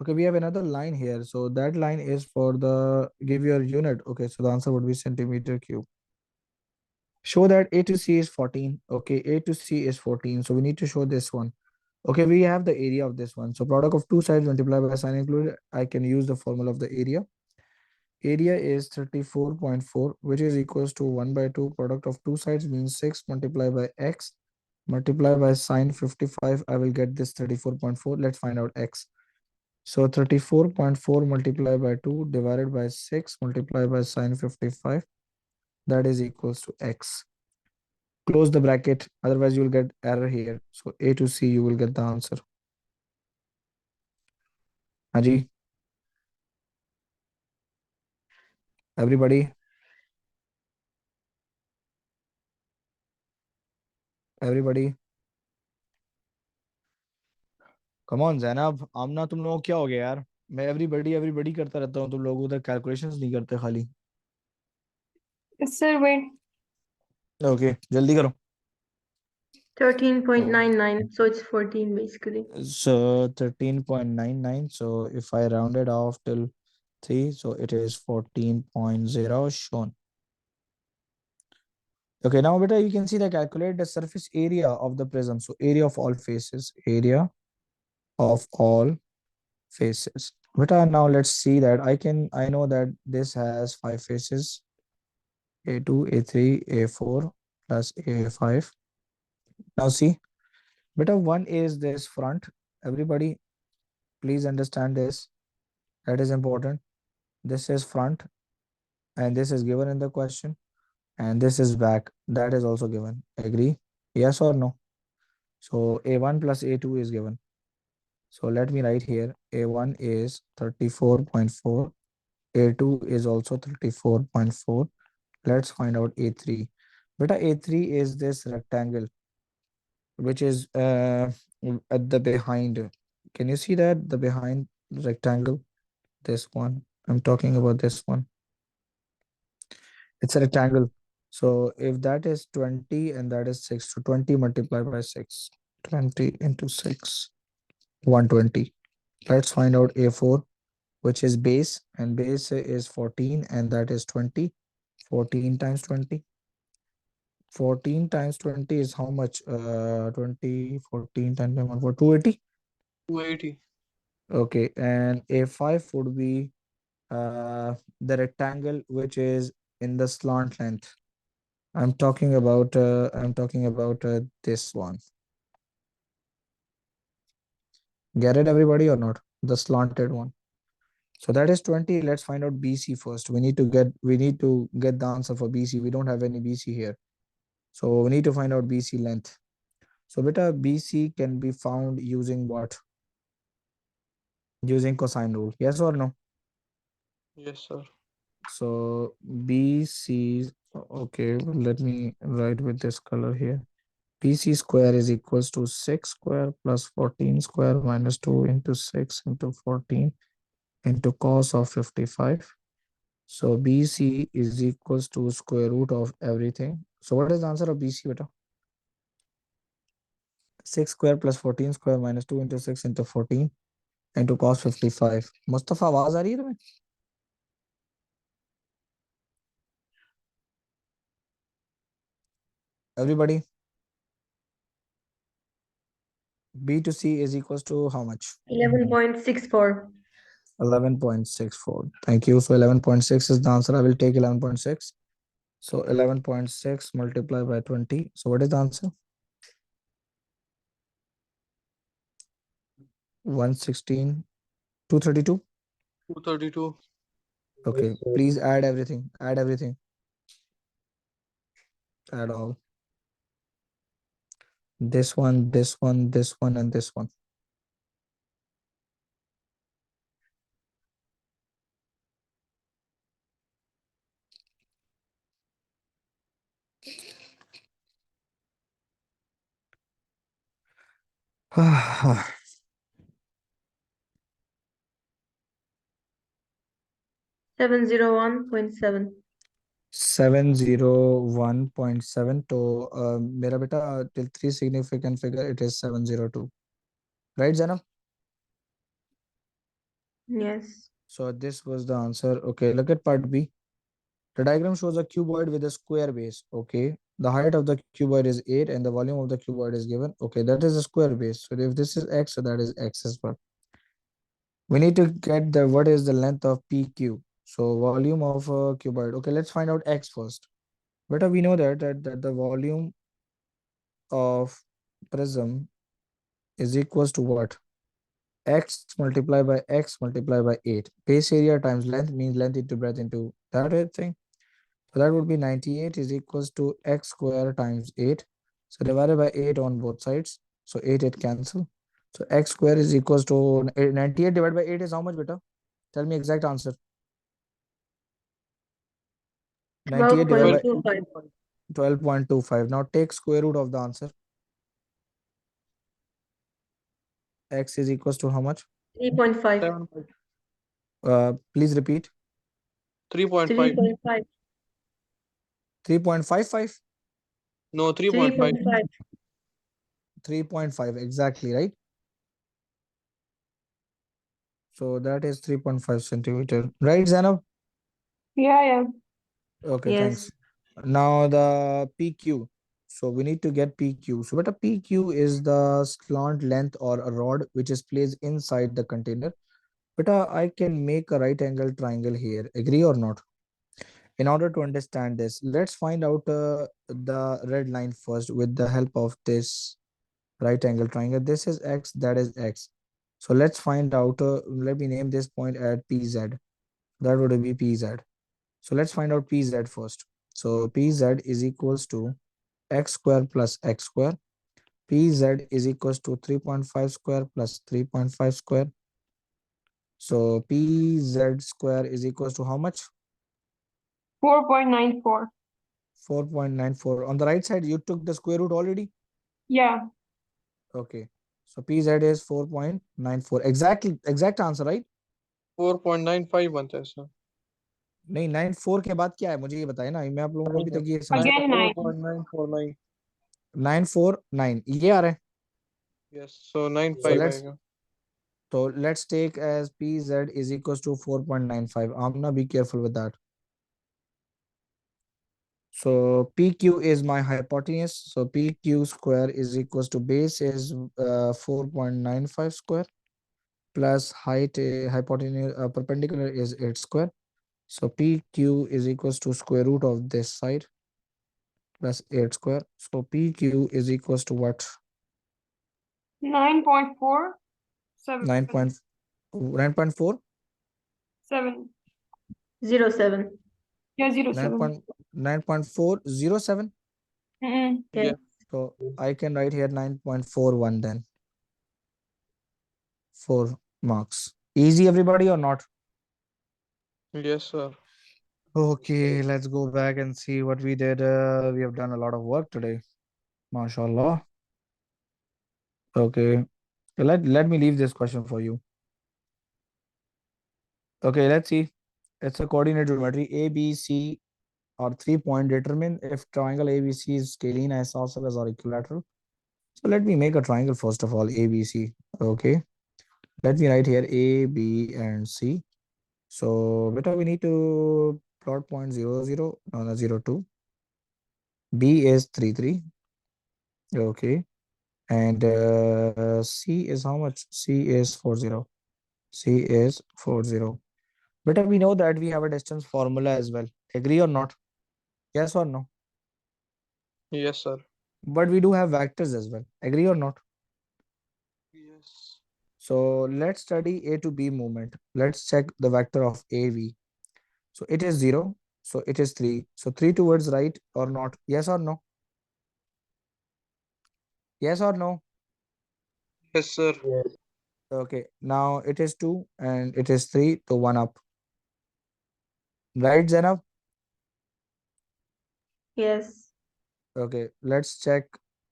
Okay, we have another line here. So that line is for the give your unit. Okay, so the answer would be centimeter cube. Show that A to C is 14. Okay, A to C is 14. So we need to show this one. Okay, we have the area of this one. So product of two sides multiplied by sine included. I can use the formula of the area. Area is 34.4, which is equals to 1 by 2. Product of two sides means 6 multiplied by x multiplied by sine 55. I will get this 34.4. Let's find out x. So 34.4 multiplied by 2 divided by 6 multiplied by sine 55, that is equals to x. Close the bracket, otherwise you will get error here. So A to C, you will get the answer. Haji, everybody, everybody. Come on Zainab, Amna, तुम लोगों को क्या हो गया यार? मैं everybody everybody करता रहता हूँ, तुम लोग उधर कैलकुलेशंस नहीं करते खाली. Sir, wait. ओके, जल्दी करो. 13.99. So it's 14 basically. So 13.99. So if I round it off till 3, so it is 14.0 shown. Okay, now beta, you can see that calculate the surface area of the prism. So area of all faces, area of all faces. Beta, now let's see that I know that this has 5 faces, A2, A3, A4 plus A5. Now see, beta, one is this front. Everybody, please understand this. That is important. This is front, and this is given in the question, and this is back, that is also given. Agree? Yes or no? So A1 plus A2 is given. So let me write here, A1 is 34.4, A2 is also 34.4. Let's find out A3. Beta, A3 is this rectangle which is at the behind. Can you see that the behind rectangle? This one, I'm talking about this one. It's a rectangle. So if that is 20 and that is 6, so 20 multiplied by 6, 20 into 6, 120. Let's find out A4, which is base, and base is 14, and that is 20. 14 times 20. 14 times 20 is how much? 20, 14 times 1 for 280. 280. Okay, and A5 would be the rectangle which is in the slant length. I'm talking about this one. Get it, everybody, or not? The slanted one. So that is 20. Let's find out BC first. We need to get the answer for BC. We don't have any BC here. So we need to find out BC length. So beta, BC can be found using what? Using cosine rule. Yes or no? Yes, sir. So BC, okay, let me write with this color here. BC square is equals to 6 square plus 14 square minus 2 into 6 into 14 into cos of 55. So BC is equals to square root of everything. So what is the answer of BC, beta? 6 square plus 14 square minus 2 into 6 into 14 into cos 55. Mustafa, आवाज आ रही है तुम्हें? Everybody, B to C is equals to how much? 11.64. 11.64. Thank you. So 11.6 is the answer. I will take 11.6. So 11.6 multiplied by 20. So what is the answer? 116, 232. 232. Okay, please add everything. Add everything. Add all. This one, this one, this one, and this one. Seven zero one point seven. 701.7 to मेरा बेटा till 3 significant figure it is 702. Right, Zainab? Yes. So this was the answer. Okay, look at part B. The diagram shows a cuboid with a square base. Okay, the height of the cuboid is 8 and the volume of the cuboid is given. Okay, that is a square base. So if this is x, so that is x as well. We need to get the what is the length of PQ. So volume of a cuboid. Okay, let's find out x first. But we know that the volume of prism is equals to what? x multiplied by x multiplied by 8. Base area times length means length into breadth into that thing. So that would be 98 is equals to x square times 8. So divided by 8 on both sides. So 8 cancel. So x square is equals to 98 divided by 8 is how much, beta? Tell me exact answer. 98 divided by 12.25. 12.25. Now take square root of the answer. X is equals to how much? 3.5. Please repeat. 3.5. 3.5. 3.55. No, 3.5. 3.5. 3.5 exactly, right? So that is 3.5 centimeter, right, Zainab? Yeah. Okay, Yes. thanks. Now the PQ. So we need to get PQ. So what a PQ is the slant length or a rod which is placed inside the container. But I can make a right angle triangle here. Agree or not? In order to understand this, let's find out the red line first with the help of this right angle triangle. This is x, that is x. So let's find out, let me name this point at PZ. That would be PZ. So let's find out PZ first. So PZ is equals to x square plus x square. PZ is equals to 3.5 square plus 3.5 square. So PZ square is equals to how much? 4.94. 4.94. On the right side, you took the square root already? Yeah. Okay. So PZ is 4.94. Exact answer, right? 4.95 बनता है sir. नहीं 94 के बाद क्या है मुझे ये बताइए ना, मैं आप लोगों को अभी तक ये सुना Again 9. 4.949. 949 ये आ रहा है. Yes, so So 95 let's आएगा. take as PZ is equals to 4.95. Amna, be careful with that. So PQ is my hypotenuse. So PQ square is equals to base is 4.95 square plus height hypotenuse perpendicular is 8 square. So PQ is equals to square root of this side plus 8 square. So PQ is equals to what? 9.47. 9.4? 7. 07. Yeah, 07. 9.407. Mm-mm. Yeah. So I can write here 9.41 then. 4 marks. Easy everybody or not? Yes, sir. Okay, let's go back and see what we did. We have done a lot of work today. MashaAllah. Okay. Let me leave this question for you. Okay, let's see. It's a coordinate geometry. A, B, C are 3 point. Determine if triangle ABC is scalene, isosceles, or equilateral. So let me make a triangle first of all, ABC. Okay. Let me write here A, B, and C. So beta we need to plot point 0, 0, no, 0, 2. B is 3, 3. Okay. And C is how much? C is 40. C is 40. Beta we know that we have a distance formula as well. Agree or not? Yes or no? Yes, sir. But we do have vectors as well. Agree or not? Yes. So let's study A to B movement. Let's check the vector of AV. So it is 0. So it is 3. So 3 towards right or not? Yes or no? Yes or no? Yes, sir. Yes. Okay. Now it is 2 and it is 3. So 1 up. Right, Zainab? Yes. Okay. Let's check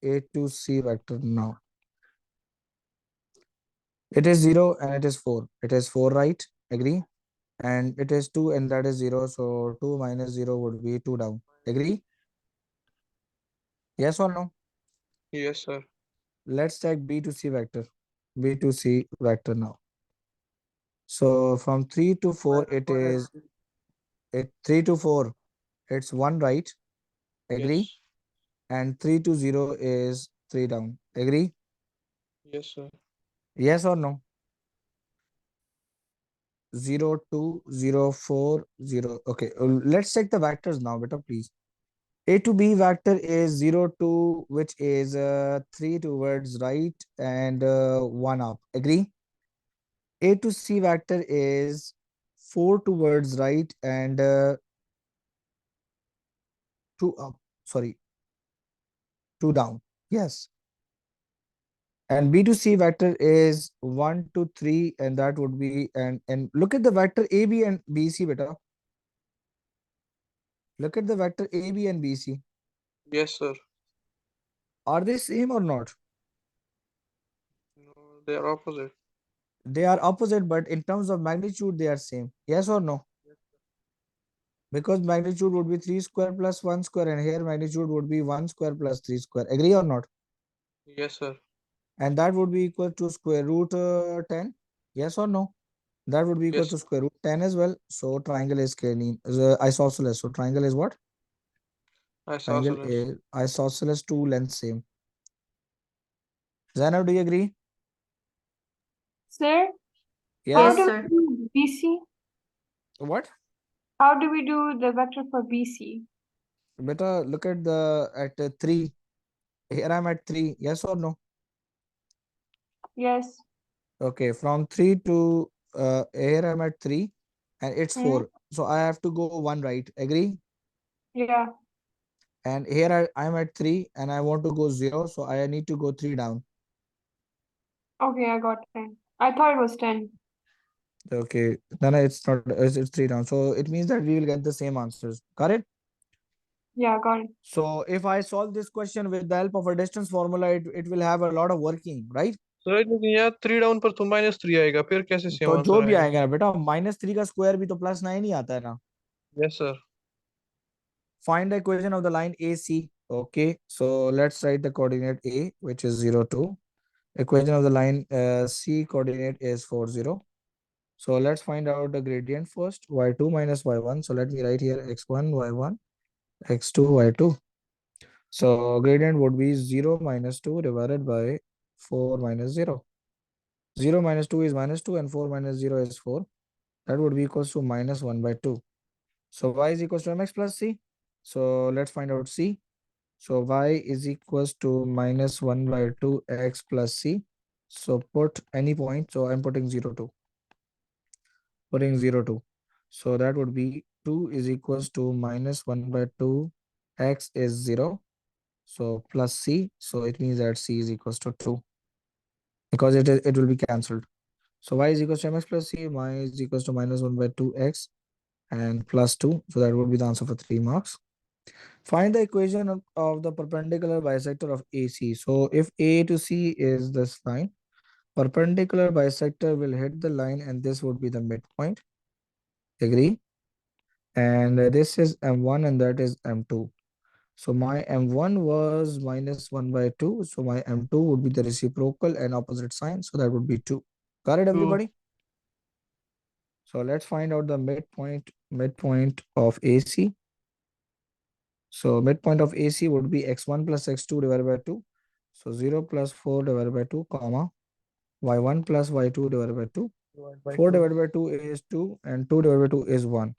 A to C vector now. It is 0 and it is 4. It is 4 right. Agree? And it is 2 and that is 0. So 2 minus 0 would be 2 down. Agree? Yes or no? Yes, sir. Let's check B to C vector. B to C vector now. So from 3 to 4, it is 3 to 4. It's 1 right. Agree? Yes. And 3 to 0 is 3 down. Agree? Yes, sir. Yes or no? 0, 2, 0, 4, 0. Okay, let's check the vectors now, beta, please. A to B vector is 0, 2, which is 3 towards right and 1 up. Agree? A to C vector is 4 towards right and 2 up. Sorry, 2 down. Yes. And B to C vector is 1 to 3, and that would be and look at the vector AB and BC, beta. Look at the vector AB and BC. Yes, sir. Are they same or not? No, they are opposite. They are opposite, but in terms of magnitude, they are same. Yes or no? Because magnitude would be 3 square plus 1 square, and here magnitude would be 1 square plus 3 square. Agree or not? Yes, sir. And that would be equal to square root 10. Yes or no? That would be equal Yes, to square root 10 as well. So triangle is isosceles. So triangle is what? Triangle isosceles. is isosceles, two lengths same. Zainab, do you agree? Sir, how Yes. do sir. we do BC? What? How do we do the vector for BC? Beta, look at the at 3. Here I'm at 3. Yes or no? Yes. Okay, from 3 to here I'm at 3 and it's Hmm? 4. So I have to go one right. Agree? Yeah. And here I'm at 3 and I want to go 0. So I need to go 3 down. Okay, I got 10. I thought it was 10. Okay, then it's not, it's 3 down. So it means that we will get the same answers. Correct? Yeah, got it. So if I solve this question with the help of a distance formula, it will have a lot of working, right? Sir लेकिन यार 3 down पर तो -3 आएगा, फिर कैसे same तो जो answer भी आएगा? आएगा ना बेटा, -3 का स्क्वायर भी तो +9 ही आता है ना. Yes sir. Find the equation of the line AC. Okay, so let's write the coordinate A, which is 0, 2. Equation of the line C coordinate is 4, 0. So let's find out the gradient first. Y2 minus Y1. So let me write here x1, Y1, x2, Y2. So gradient would be 0 minus 2 divided by 4 minus 0. 0 minus 2 is -2 and 4 minus 0 is 4. That would be equals to -1 by 2. So y is equals to mx plus c. So let's find out c. So y is equals to -1 by 2 x plus c. So put any point. So I'm putting 0, 2. Putting 0, 2. So that would be 2 is equals to -1 by 2 x is 0. So plus c. So it means that c is equals to 2 because it will be cancelled. So y is equals to mx plus c. Y is equals to -1 by 2x and plus 2. So that would be the answer for 3 marks. Find the equation of the perpendicular bisector of AC. So if A to C is this line, perpendicular bisector will hit the line and this would be the midpoint. Agree? And this is M1 and that is M2. So my M1 was -1 by 2. So my M2 would be the reciprocal and opposite sign. So that would be 2. Got it, everybody? So let's find out the midpoint of AC. So midpoint of AC would be x1 plus x2 divided by 2. So 0 plus 4 divided by 2, comma, y1 plus y2 divided by 2. 4 divided by 2 is 2 and 2 divided by 2 is 1.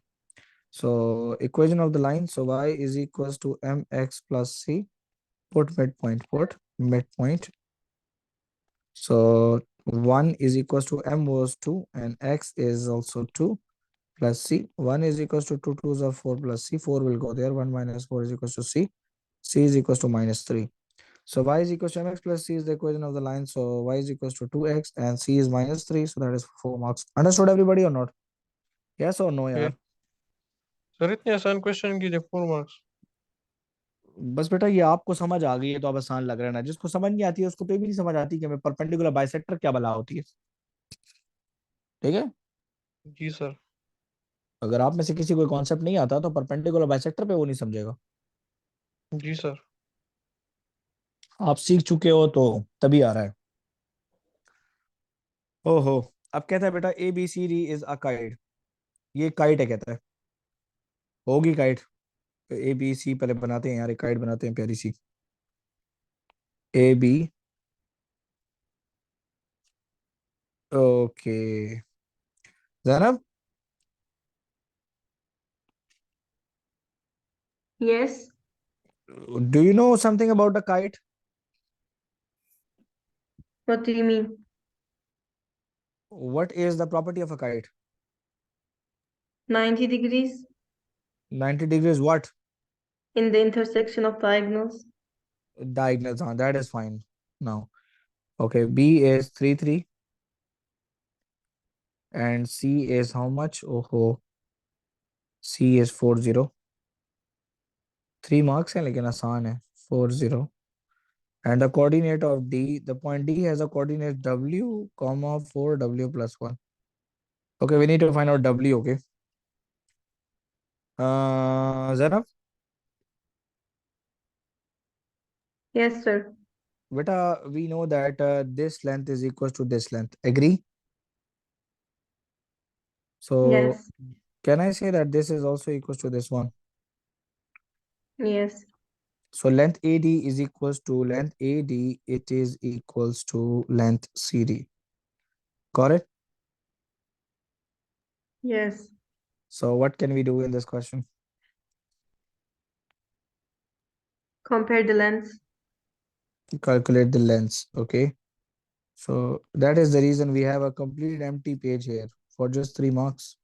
So equation of the line. So y is equals to mx plus c. Put midpoint. So 1 is equals to m was 2 and x is also 2 plus c. 1 is equals to 2 2s are 4 plus c. 4 will go there. 1 minus 4 is equals to c. C is equals to -3. So y is equals to mx plus c is the equation of the line. So y is equals to 2x and c is -3. So that is 4 marks. Understood everybody or not? Yes or no, yaar? Sir इतने आसान question कीजिए 4 marks. बस बेटा ये आपको समझ आ गई है तो अब आसान लग रहा है ना. जिसको समझ नहीं आती है उसको तो ये भी नहीं समझ आती कि हमें परपेंडिकुलर बाइसेक्टर क्या बला होती है. ठीक है. जी सर. अगर आप में से किसी को कॉन्सेप्ट नहीं आता तो परपेंडिकुलर बाइसेक्टर पे वो नहीं समझेगा. जी सर. आप सीख चुके हो तो तभी आ रहा है. ओहो. अब कहता है बेटा A B C D is a kite. ये काइट है कहता है. होगी काइट. ए बी सी पहले बनाते हैं यार. एक काइट बनाते हैं प्यारी सी. A B. Okay. Zainab, Yes. do you know something about the kite? What do you mean? What is the property of a kite? 90 degrees 90 degrees what? in the intersection of diagonals. Diagonals. That is fine. Now, okay, B is 3, 3. And C is how much? Oh, C is 4, 0. 3 marks है लेकिन आसान है 4, 0. And the coordinate of D, the point D has a coordinate W, comma 4W plus 1. Okay, we need to find out W, okay? Zainab, Yes, sir. beta, we know that this length is equal to this length. Agree? So, Yes. can I say that this is also equal to this one? Yes. So, length AD is equals to length AD, it is equals to length CD. Got it? Yes. So, what can we do in this question? Compare the lengths. Calculate the lengths, okay? So that is the reason we have a complete empty page here for just 3 marks,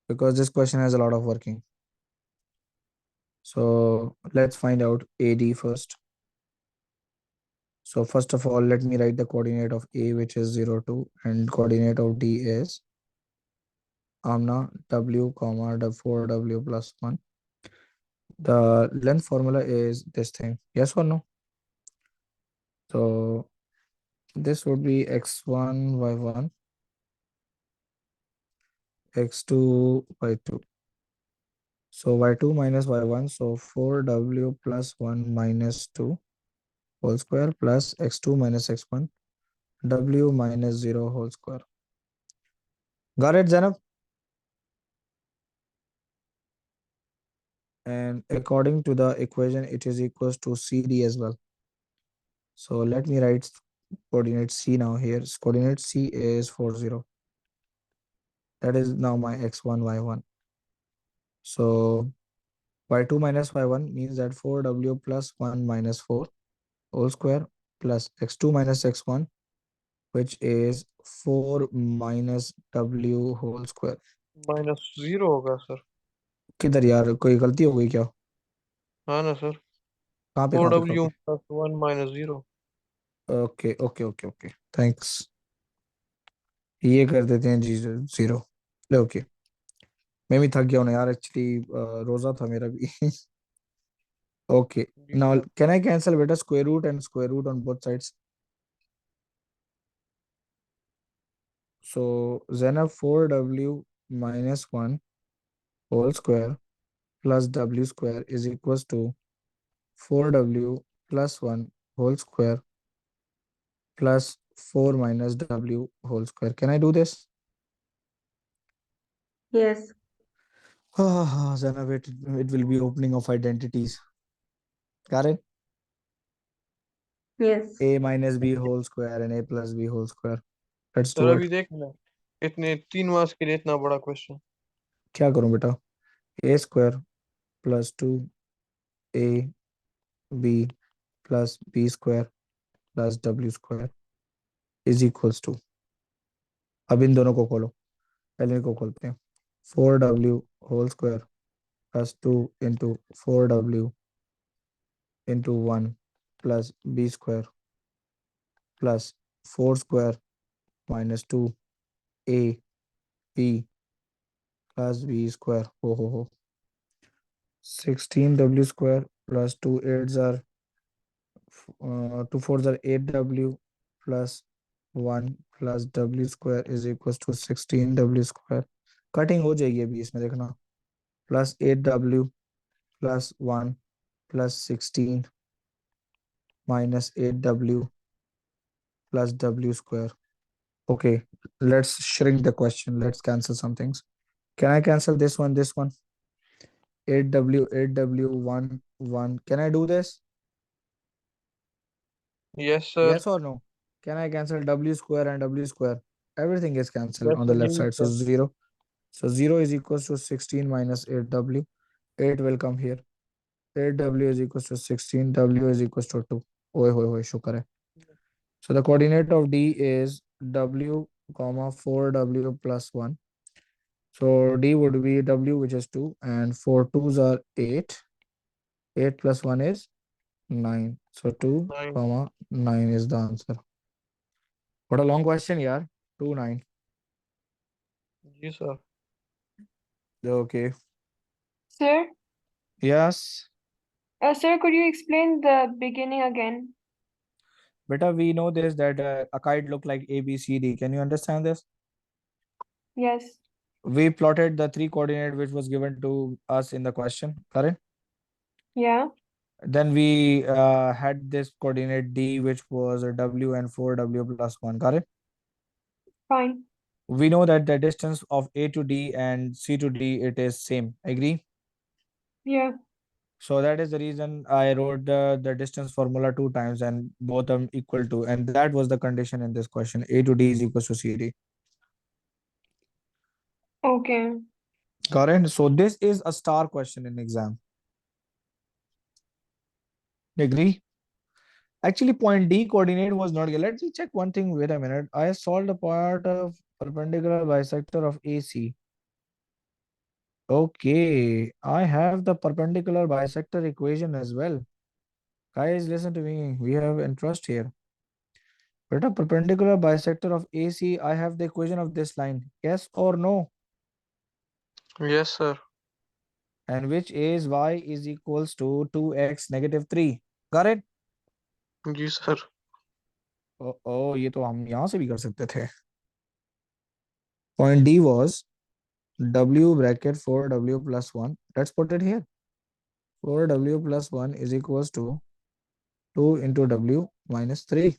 because this question has a lot of working. So let's find out AD first. So first of all, let me write the coordinate of A, which is 0, 2, and coordinate of D is Amna W, comma, 4W plus 1. The length formula is this thing. Yes or no? So this would be x1, y1, x2, y2. So y2 minus y1, so 4w plus 1 minus 2 whole square plus x2 minus x1, w minus 0 whole square. Got it, Zainab? And according to the equation, it is equals to CD as well. So let me write coordinate C now here. Coordinate C is 4, 0. That is now my x1, y1. So y2 minus y1 means that 4w plus 1 minus 4 whole square plus x2 minus x1, which is 4 minus w whole square. -0 होगा sir. किधर यार कोई गलती हो गई क्या? हाँ ना सर. कहाँ पे 4W plus 1 minus 0. Okay okay okay okay thanks. ये कर देते हैं जी 0. ओके, मैं भी थक गया हूँ ना यार, एक्चुअली रोजा था मेरा भी. ओके, जी now sir. Can I cancel बेटा square root and square root on both sides? So Zenab 4w minus 1 whole square plus w square is equals to 4w plus 1 whole square plus 4 minus w whole square. Can I do this? Yes. Zenab, it will be opening of identities. Got it? Yes. A minus b whole square and a plus b whole square. Let's sir do अभी it. देख ना, इतने 3 marks के लिए इतना बड़ा question. क्या करूं बेटा? a square plus 2 a b plus b square plus w square is equals to, अब इन दोनों को खोलो, पहले इनको खोलते हैं. 4w whole square plus 2 into 4w into 1 plus b square plus 4 square minus 2 a b plus b square. Ho. 16w square plus 2 8s are 2 4s are 8w plus 1 plus w square is equals to 16w square. Cutting हो जाएगी अभी इसमें देखना. Plus 8w plus 1 plus 16 minus 8w plus w square. Okay, let's shrink the question. Let's cancel some things. Can I cancel this one, this one? 8w, 8w, 1, 1. Can I do this? Yes sir. Yes or no? Can I cancel w square and w square? Everything is cancelled yes on the sir, left यही side. So sir. 0. So 0 is equals to 16 minus 8w. 8 will come here. 8w is equals to 16. W is equals to 2. Oi, शुक्र है. So the coordinate of D is W comma 4w plus 1. So d would be w, which is 2, and 4 twos are 8. 8 plus 1 is 9. So 2 9. comma 9 is the answer. What a long question, yaar. 2 9. Ji sir. Okay. Sir, Yes. sir, could you explain the beginning again? Beta, we know this that a kite look like A, B, C, D. Can you understand this? Yes. We plotted the three coordinate which was given to us in the question, correct? Yeah. Then we had this coordinate D, which was a W and 4W plus 1, correct? Fine. We know that the distance of A to D and C to D, it is same. Agree? Yeah. So that is the reason I wrote the distance formula 2 times and both them equal to, and that was the condition in this question. A to D is equals to CD. Okay. Correct? So this is a star question in exam. Agree? Actually, point D coordinate was not given. Let's check one thing. Wait a minute. I solved a part of perpendicular bisector of AC. Okay, I have the perpendicular bisector equation as well. Guys, listen to me. We have interest here. But a perpendicular bisector of AC, I have the equation of this line. Yes or no? Yes sir. And which is y is equals to 2x negative 3. Got it? Ji sir. Oh, ये तो हम यहाँ से भी कर सकते थे. Point D was W bracket 4W plus 1. Let's put it here. 4W plus 1 is equals to 2 into W minus 3.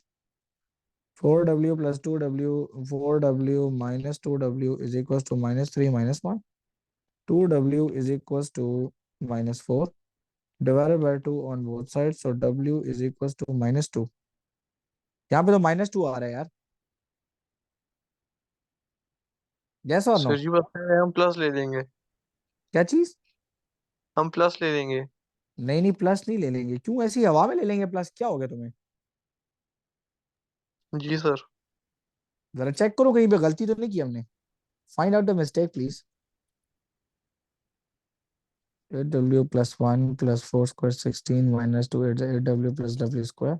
4W plus 2W, 4W minus 2W is equals to minus 3 minus 1. 2W is equals to minus 4 divided by 2 on both sides. So W is equals to minus 2. यहाँ पे तो minus 2 आ रहा है यार. Yes or no? Sir जी बताए हम plus ले लेंगे. क्या चीज? हम प्लस ले लेंगे. नहीं नहीं, प्लस नहीं ले लेंगे. क्यों? ऐसी हवा में ले लेंगे प्लस? क्या हो गया तुम्हें? जी सर. जरा चेक करो कहीं पे गलती तो नहीं की हमने. Find out the mistake, please. 8W plus 1 plus 4 square 16 minus 2 8W plus W square.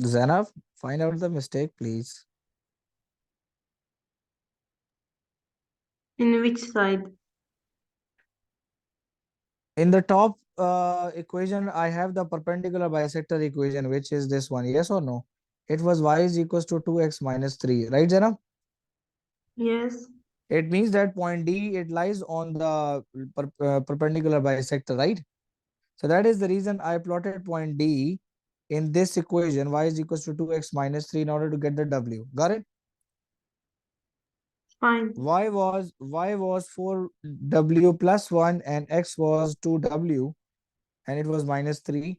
Zainab, find out the mistake, please. In which side? In the top equation, I have the perpendicular bisector equation, which is this one. Yes or no? It was y is equals to 2x minus 3. Right, Zainab? Yes. It means that point D, it lies on the perpendicular bisector, right? So that is the reason I plotted point D in this equation, y is equals to 2x minus 3 in order to get the W. Got it? Fine. Y was 4W plus 1 and x was 2W and it was minus 3.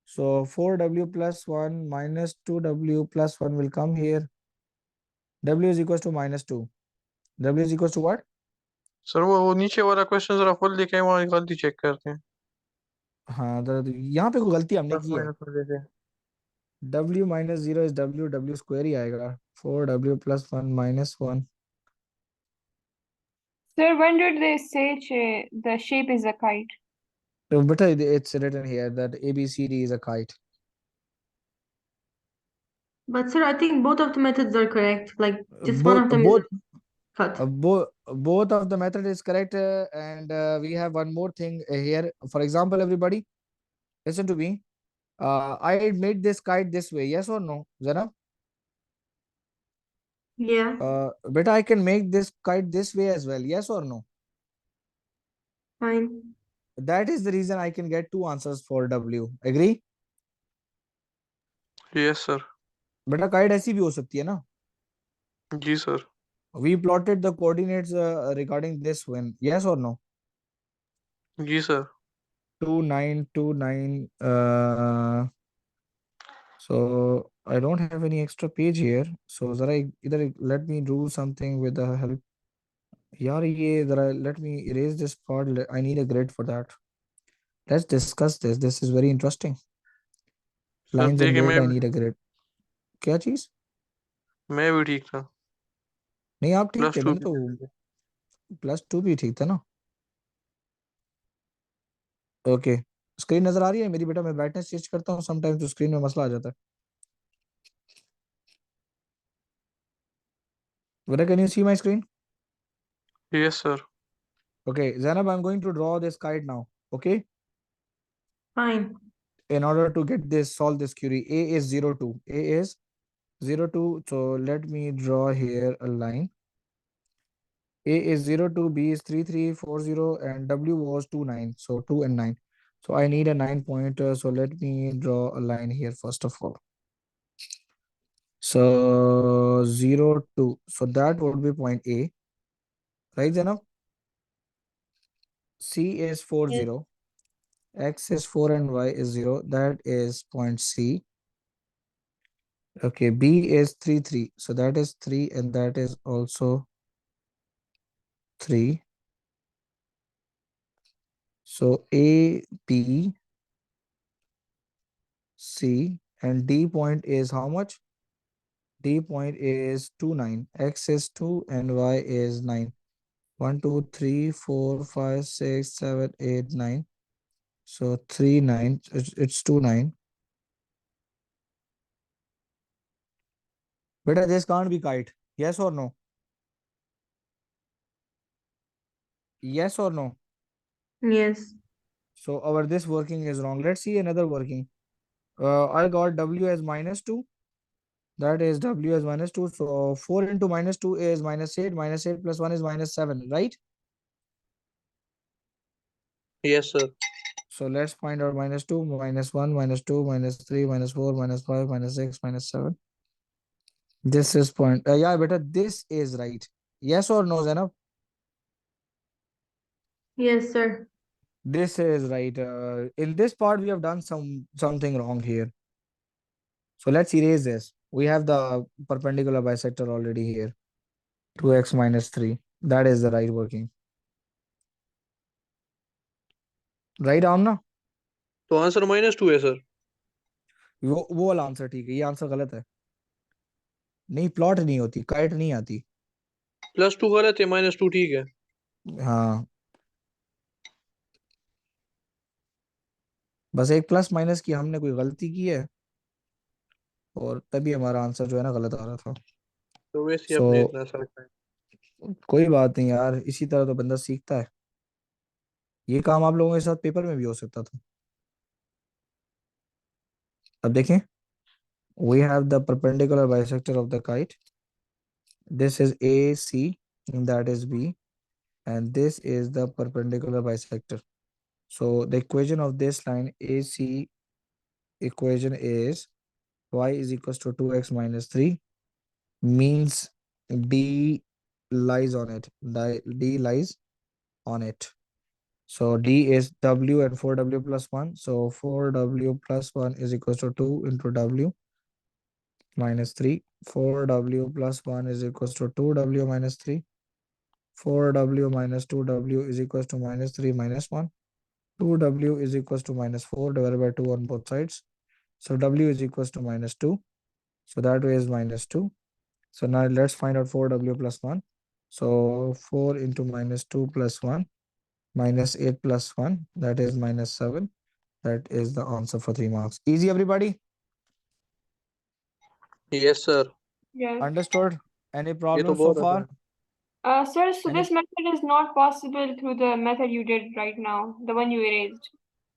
So 4W plus 1 minus 2W plus 1 will come here. W is equals to minus 2. W is equals to what? Sir वो नीचे वाला question जरा full लिखे हैं, वहाँ गलती check करते हैं. हाँ, यहाँ पे कोई गलती हमने प्लस की है. माइनस में देखे. W minus 0 is W square ही आएगा. 4W plus 1 minus 1. Sir, when did they say the shape is a kite? So, but it's written here that ABCD is a kite. But sir, I think both of the methods are correct. Like just one Both of them both is cut. both of the method is correct, and we have one more thing here. For example, everybody, listen to me. I made this kite this way. Yes or no, Zana? Yeah. But I can make this kite this way as well. Yes or no? Fine. That is the reason I can get two answers for W. Agree? Yes sir. बेटा kite ऐसी भी हो सकती है ना? जी sir. We plotted the coordinates regarding this one. Yes or no? जी sir. 2 9 2 9. So I don't have any extra page here. So zara either let me do something with the help. यार ये जरा let me erase this part. I need a grid for that. Let's discuss this. This is very interesting. Sir Lines in देखिए red, I need a grid. क्या चीज? मैं भी ठीक था। नहीं आप ठीक थे, +2 मैंने भी तो ठीक था। +2 भी ठीक था ना। ओके, स्क्रीन नजर आ रही है मेरी बेटा? मैं ब्राइटनेस चेंज करता हूँ समटाइम्स तो स्क्रीन में मसला आ जाता है। Whether can you see my screen? Yes sir. Okay, Zainab, I'm going to draw this kite now. Okay, Fine. in order to get this, solve this query, A is 0, 2. A is 0, 2. So let me draw here a line. A is 0, 2, B is 3, 3, 4, 0, and W was 2, 9. So 2 and 9. So I need a 9 pointer. So let me draw a line here first of all. So 0, 2. So that would be point A, right, Zainab? C is 4, Yes. 0. X is 4 and Y is 0. That is point C. Okay, B is 3, 3. So that is 3 and that is also 3. So A, B, C, and D point is how much? D point is 2, 9. X is 2 and Y is 9. 1, 2, 3, 4, 5, 6, 7, 8, 9. So 3, 9. It's 2, 9. Beta, this can't be kite. Yes or no? Yes or no? Yes. So our this working is wrong. Let's see another working. I got W as -2. That is W as -2. So 4 into -2 is -8. -8 plus 1 is -7, right? Yes sir. So let's find out -2, -1, -2, -3, -4, -5, -6, -7. This is point. Yeah, beta, this is right. Yes or no, Zainab? Yes, sir. This is right. In this part, we have done something wrong here. So let's erase this. We have the perpendicular bisector already here. 2x minus 3. That is the right working. Right, Amna? तो answer -2 है sir. वो वाला answer ठीक है, ये answer गलत है। नहीं, प्लॉट नहीं होती, काइट नहीं आती। +2 गलत है, -2 ठीक है। हाँ, बस एक प्लस माइनस की हमने कोई गलती की है और तभी हमारा आंसर जो है ना गलत आ रहा था। तो वैसे सो आपने इतना सर खाया। कोई बात नहीं यार, इसी तरह तो बंदा सीखता है। ये काम आप लोगों के साथ पेपर में भी हो सकता था। अब देखें, we have the perpendicular bisector of the kite. This is AC, and that is B, and this is the perpendicular bisector. So the equation of this line AC equation is y is equals to 2x minus 3, means D lies on it. D lies on it. So D is W and 4W plus 1. So 4W plus 1 is equals to 2 into W minus 3. 4W plus 1 is equals to 2W minus 3. 4W minus 2W is equals to minus 3 minus 1. 2W is equals to minus 4 divided by 2 on both sides. So W is equals to minus 2. So that way is minus 2. So now let's find out 4W plus 1. So 4 into minus 2 plus 1 minus 8 plus 1, that is minus 7. That is the answer for 3 marks. Easy, everybody? Yes sir. Yes. Understood? Any ये तो problems so बहुत far? आसान। Sir, so Any? this method is not possible through the method you did right now, the one you erased.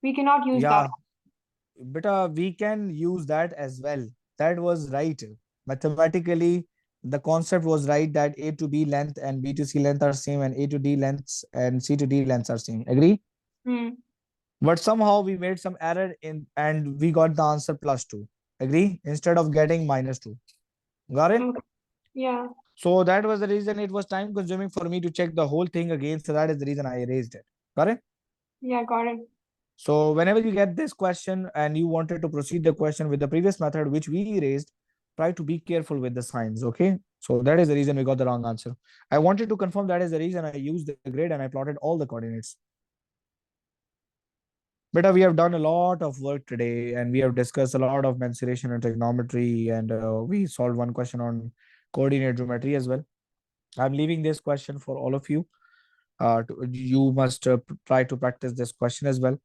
We cannot use that. Yeah, beta, we can use that as well. That was right. Mathematically, the concept was right that A to B length and B to C length are same, and A to D lengths and C to D lengths are same. Agree? Hmm. But somehow we made some error in and we got the answer +2. Agree? Instead of getting -2. Got it? Okay. Yeah. So that was the reason it was time consuming for me to check the whole thing again. So that is the reason I erased it. Got it? Yeah, got it. So whenever you get this question and you wanted to proceed the question with the previous method, which we erased, try to be careful with the signs. Okay. So that is the reason we got the wrong answer. I wanted to confirm that is the reason I used the grid and I plotted all the coordinates. But we have done a lot of work today, and we have discussed a lot of mensuration and trigonometry, and we solved one question on coordinate geometry as well. I'm leaving this question for all of you. You must try to practice this question as well.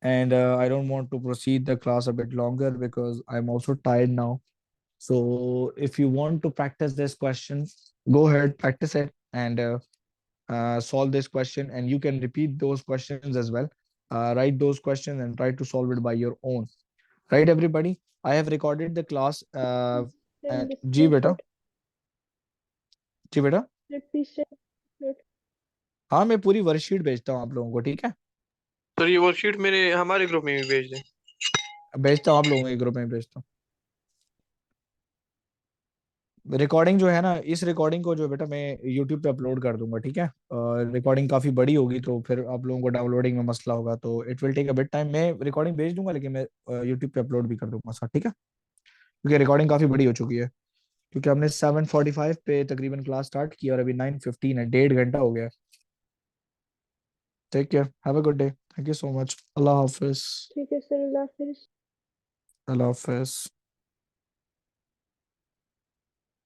And I don't want to proceed the class a bit longer because I'm also tired now. So if you want to practice this question, go ahead, practice it, and solve this question. And you can repeat those questions as well. Write those questions and try to solve it by your own. Right, everybody? I have recorded the class. जी बेटा, जी बेटा, हाँ मैं पूरी worksheet भेजता हूँ आप लोगों को, ठीक है? सर ये वर्कशीट मेरे हमारे ग्रुप में भी भेज दें। भेजता हूँ, आप लोगों के ग्रुप में भेजता हूँ। रिकॉर्डिंग जो है ना, इस रिकॉर्डिंग को जो बेटा मैं यूट्यूब पे अपलोड कर दूंगा, ठीक है? रिकॉर्डिंग काफी बड़ी होगी तो फिर आप लोगों को डाउनलोडिंग में मसला होगा, तो it will take a bit time. मैं रिकॉर्डिंग भेज दूंगा लेकिन मैं यूट्यूब पे अपलोड भी कर दूंगा सर, ठीक है? क्योंकि रिकॉर्डिंग काफी बड़ी हो चुकी है, क्योंकि हमने 7:45 पे तकरीबन क्लास स्टार्ट की और अभी 9:15 है, 1.5 घंटा हो गया। Take care, have a good day, thank you so much, अल्लाह हाफिज। ठीक है सर, अल्लाह हाफिज। अल्लाह हाफिज।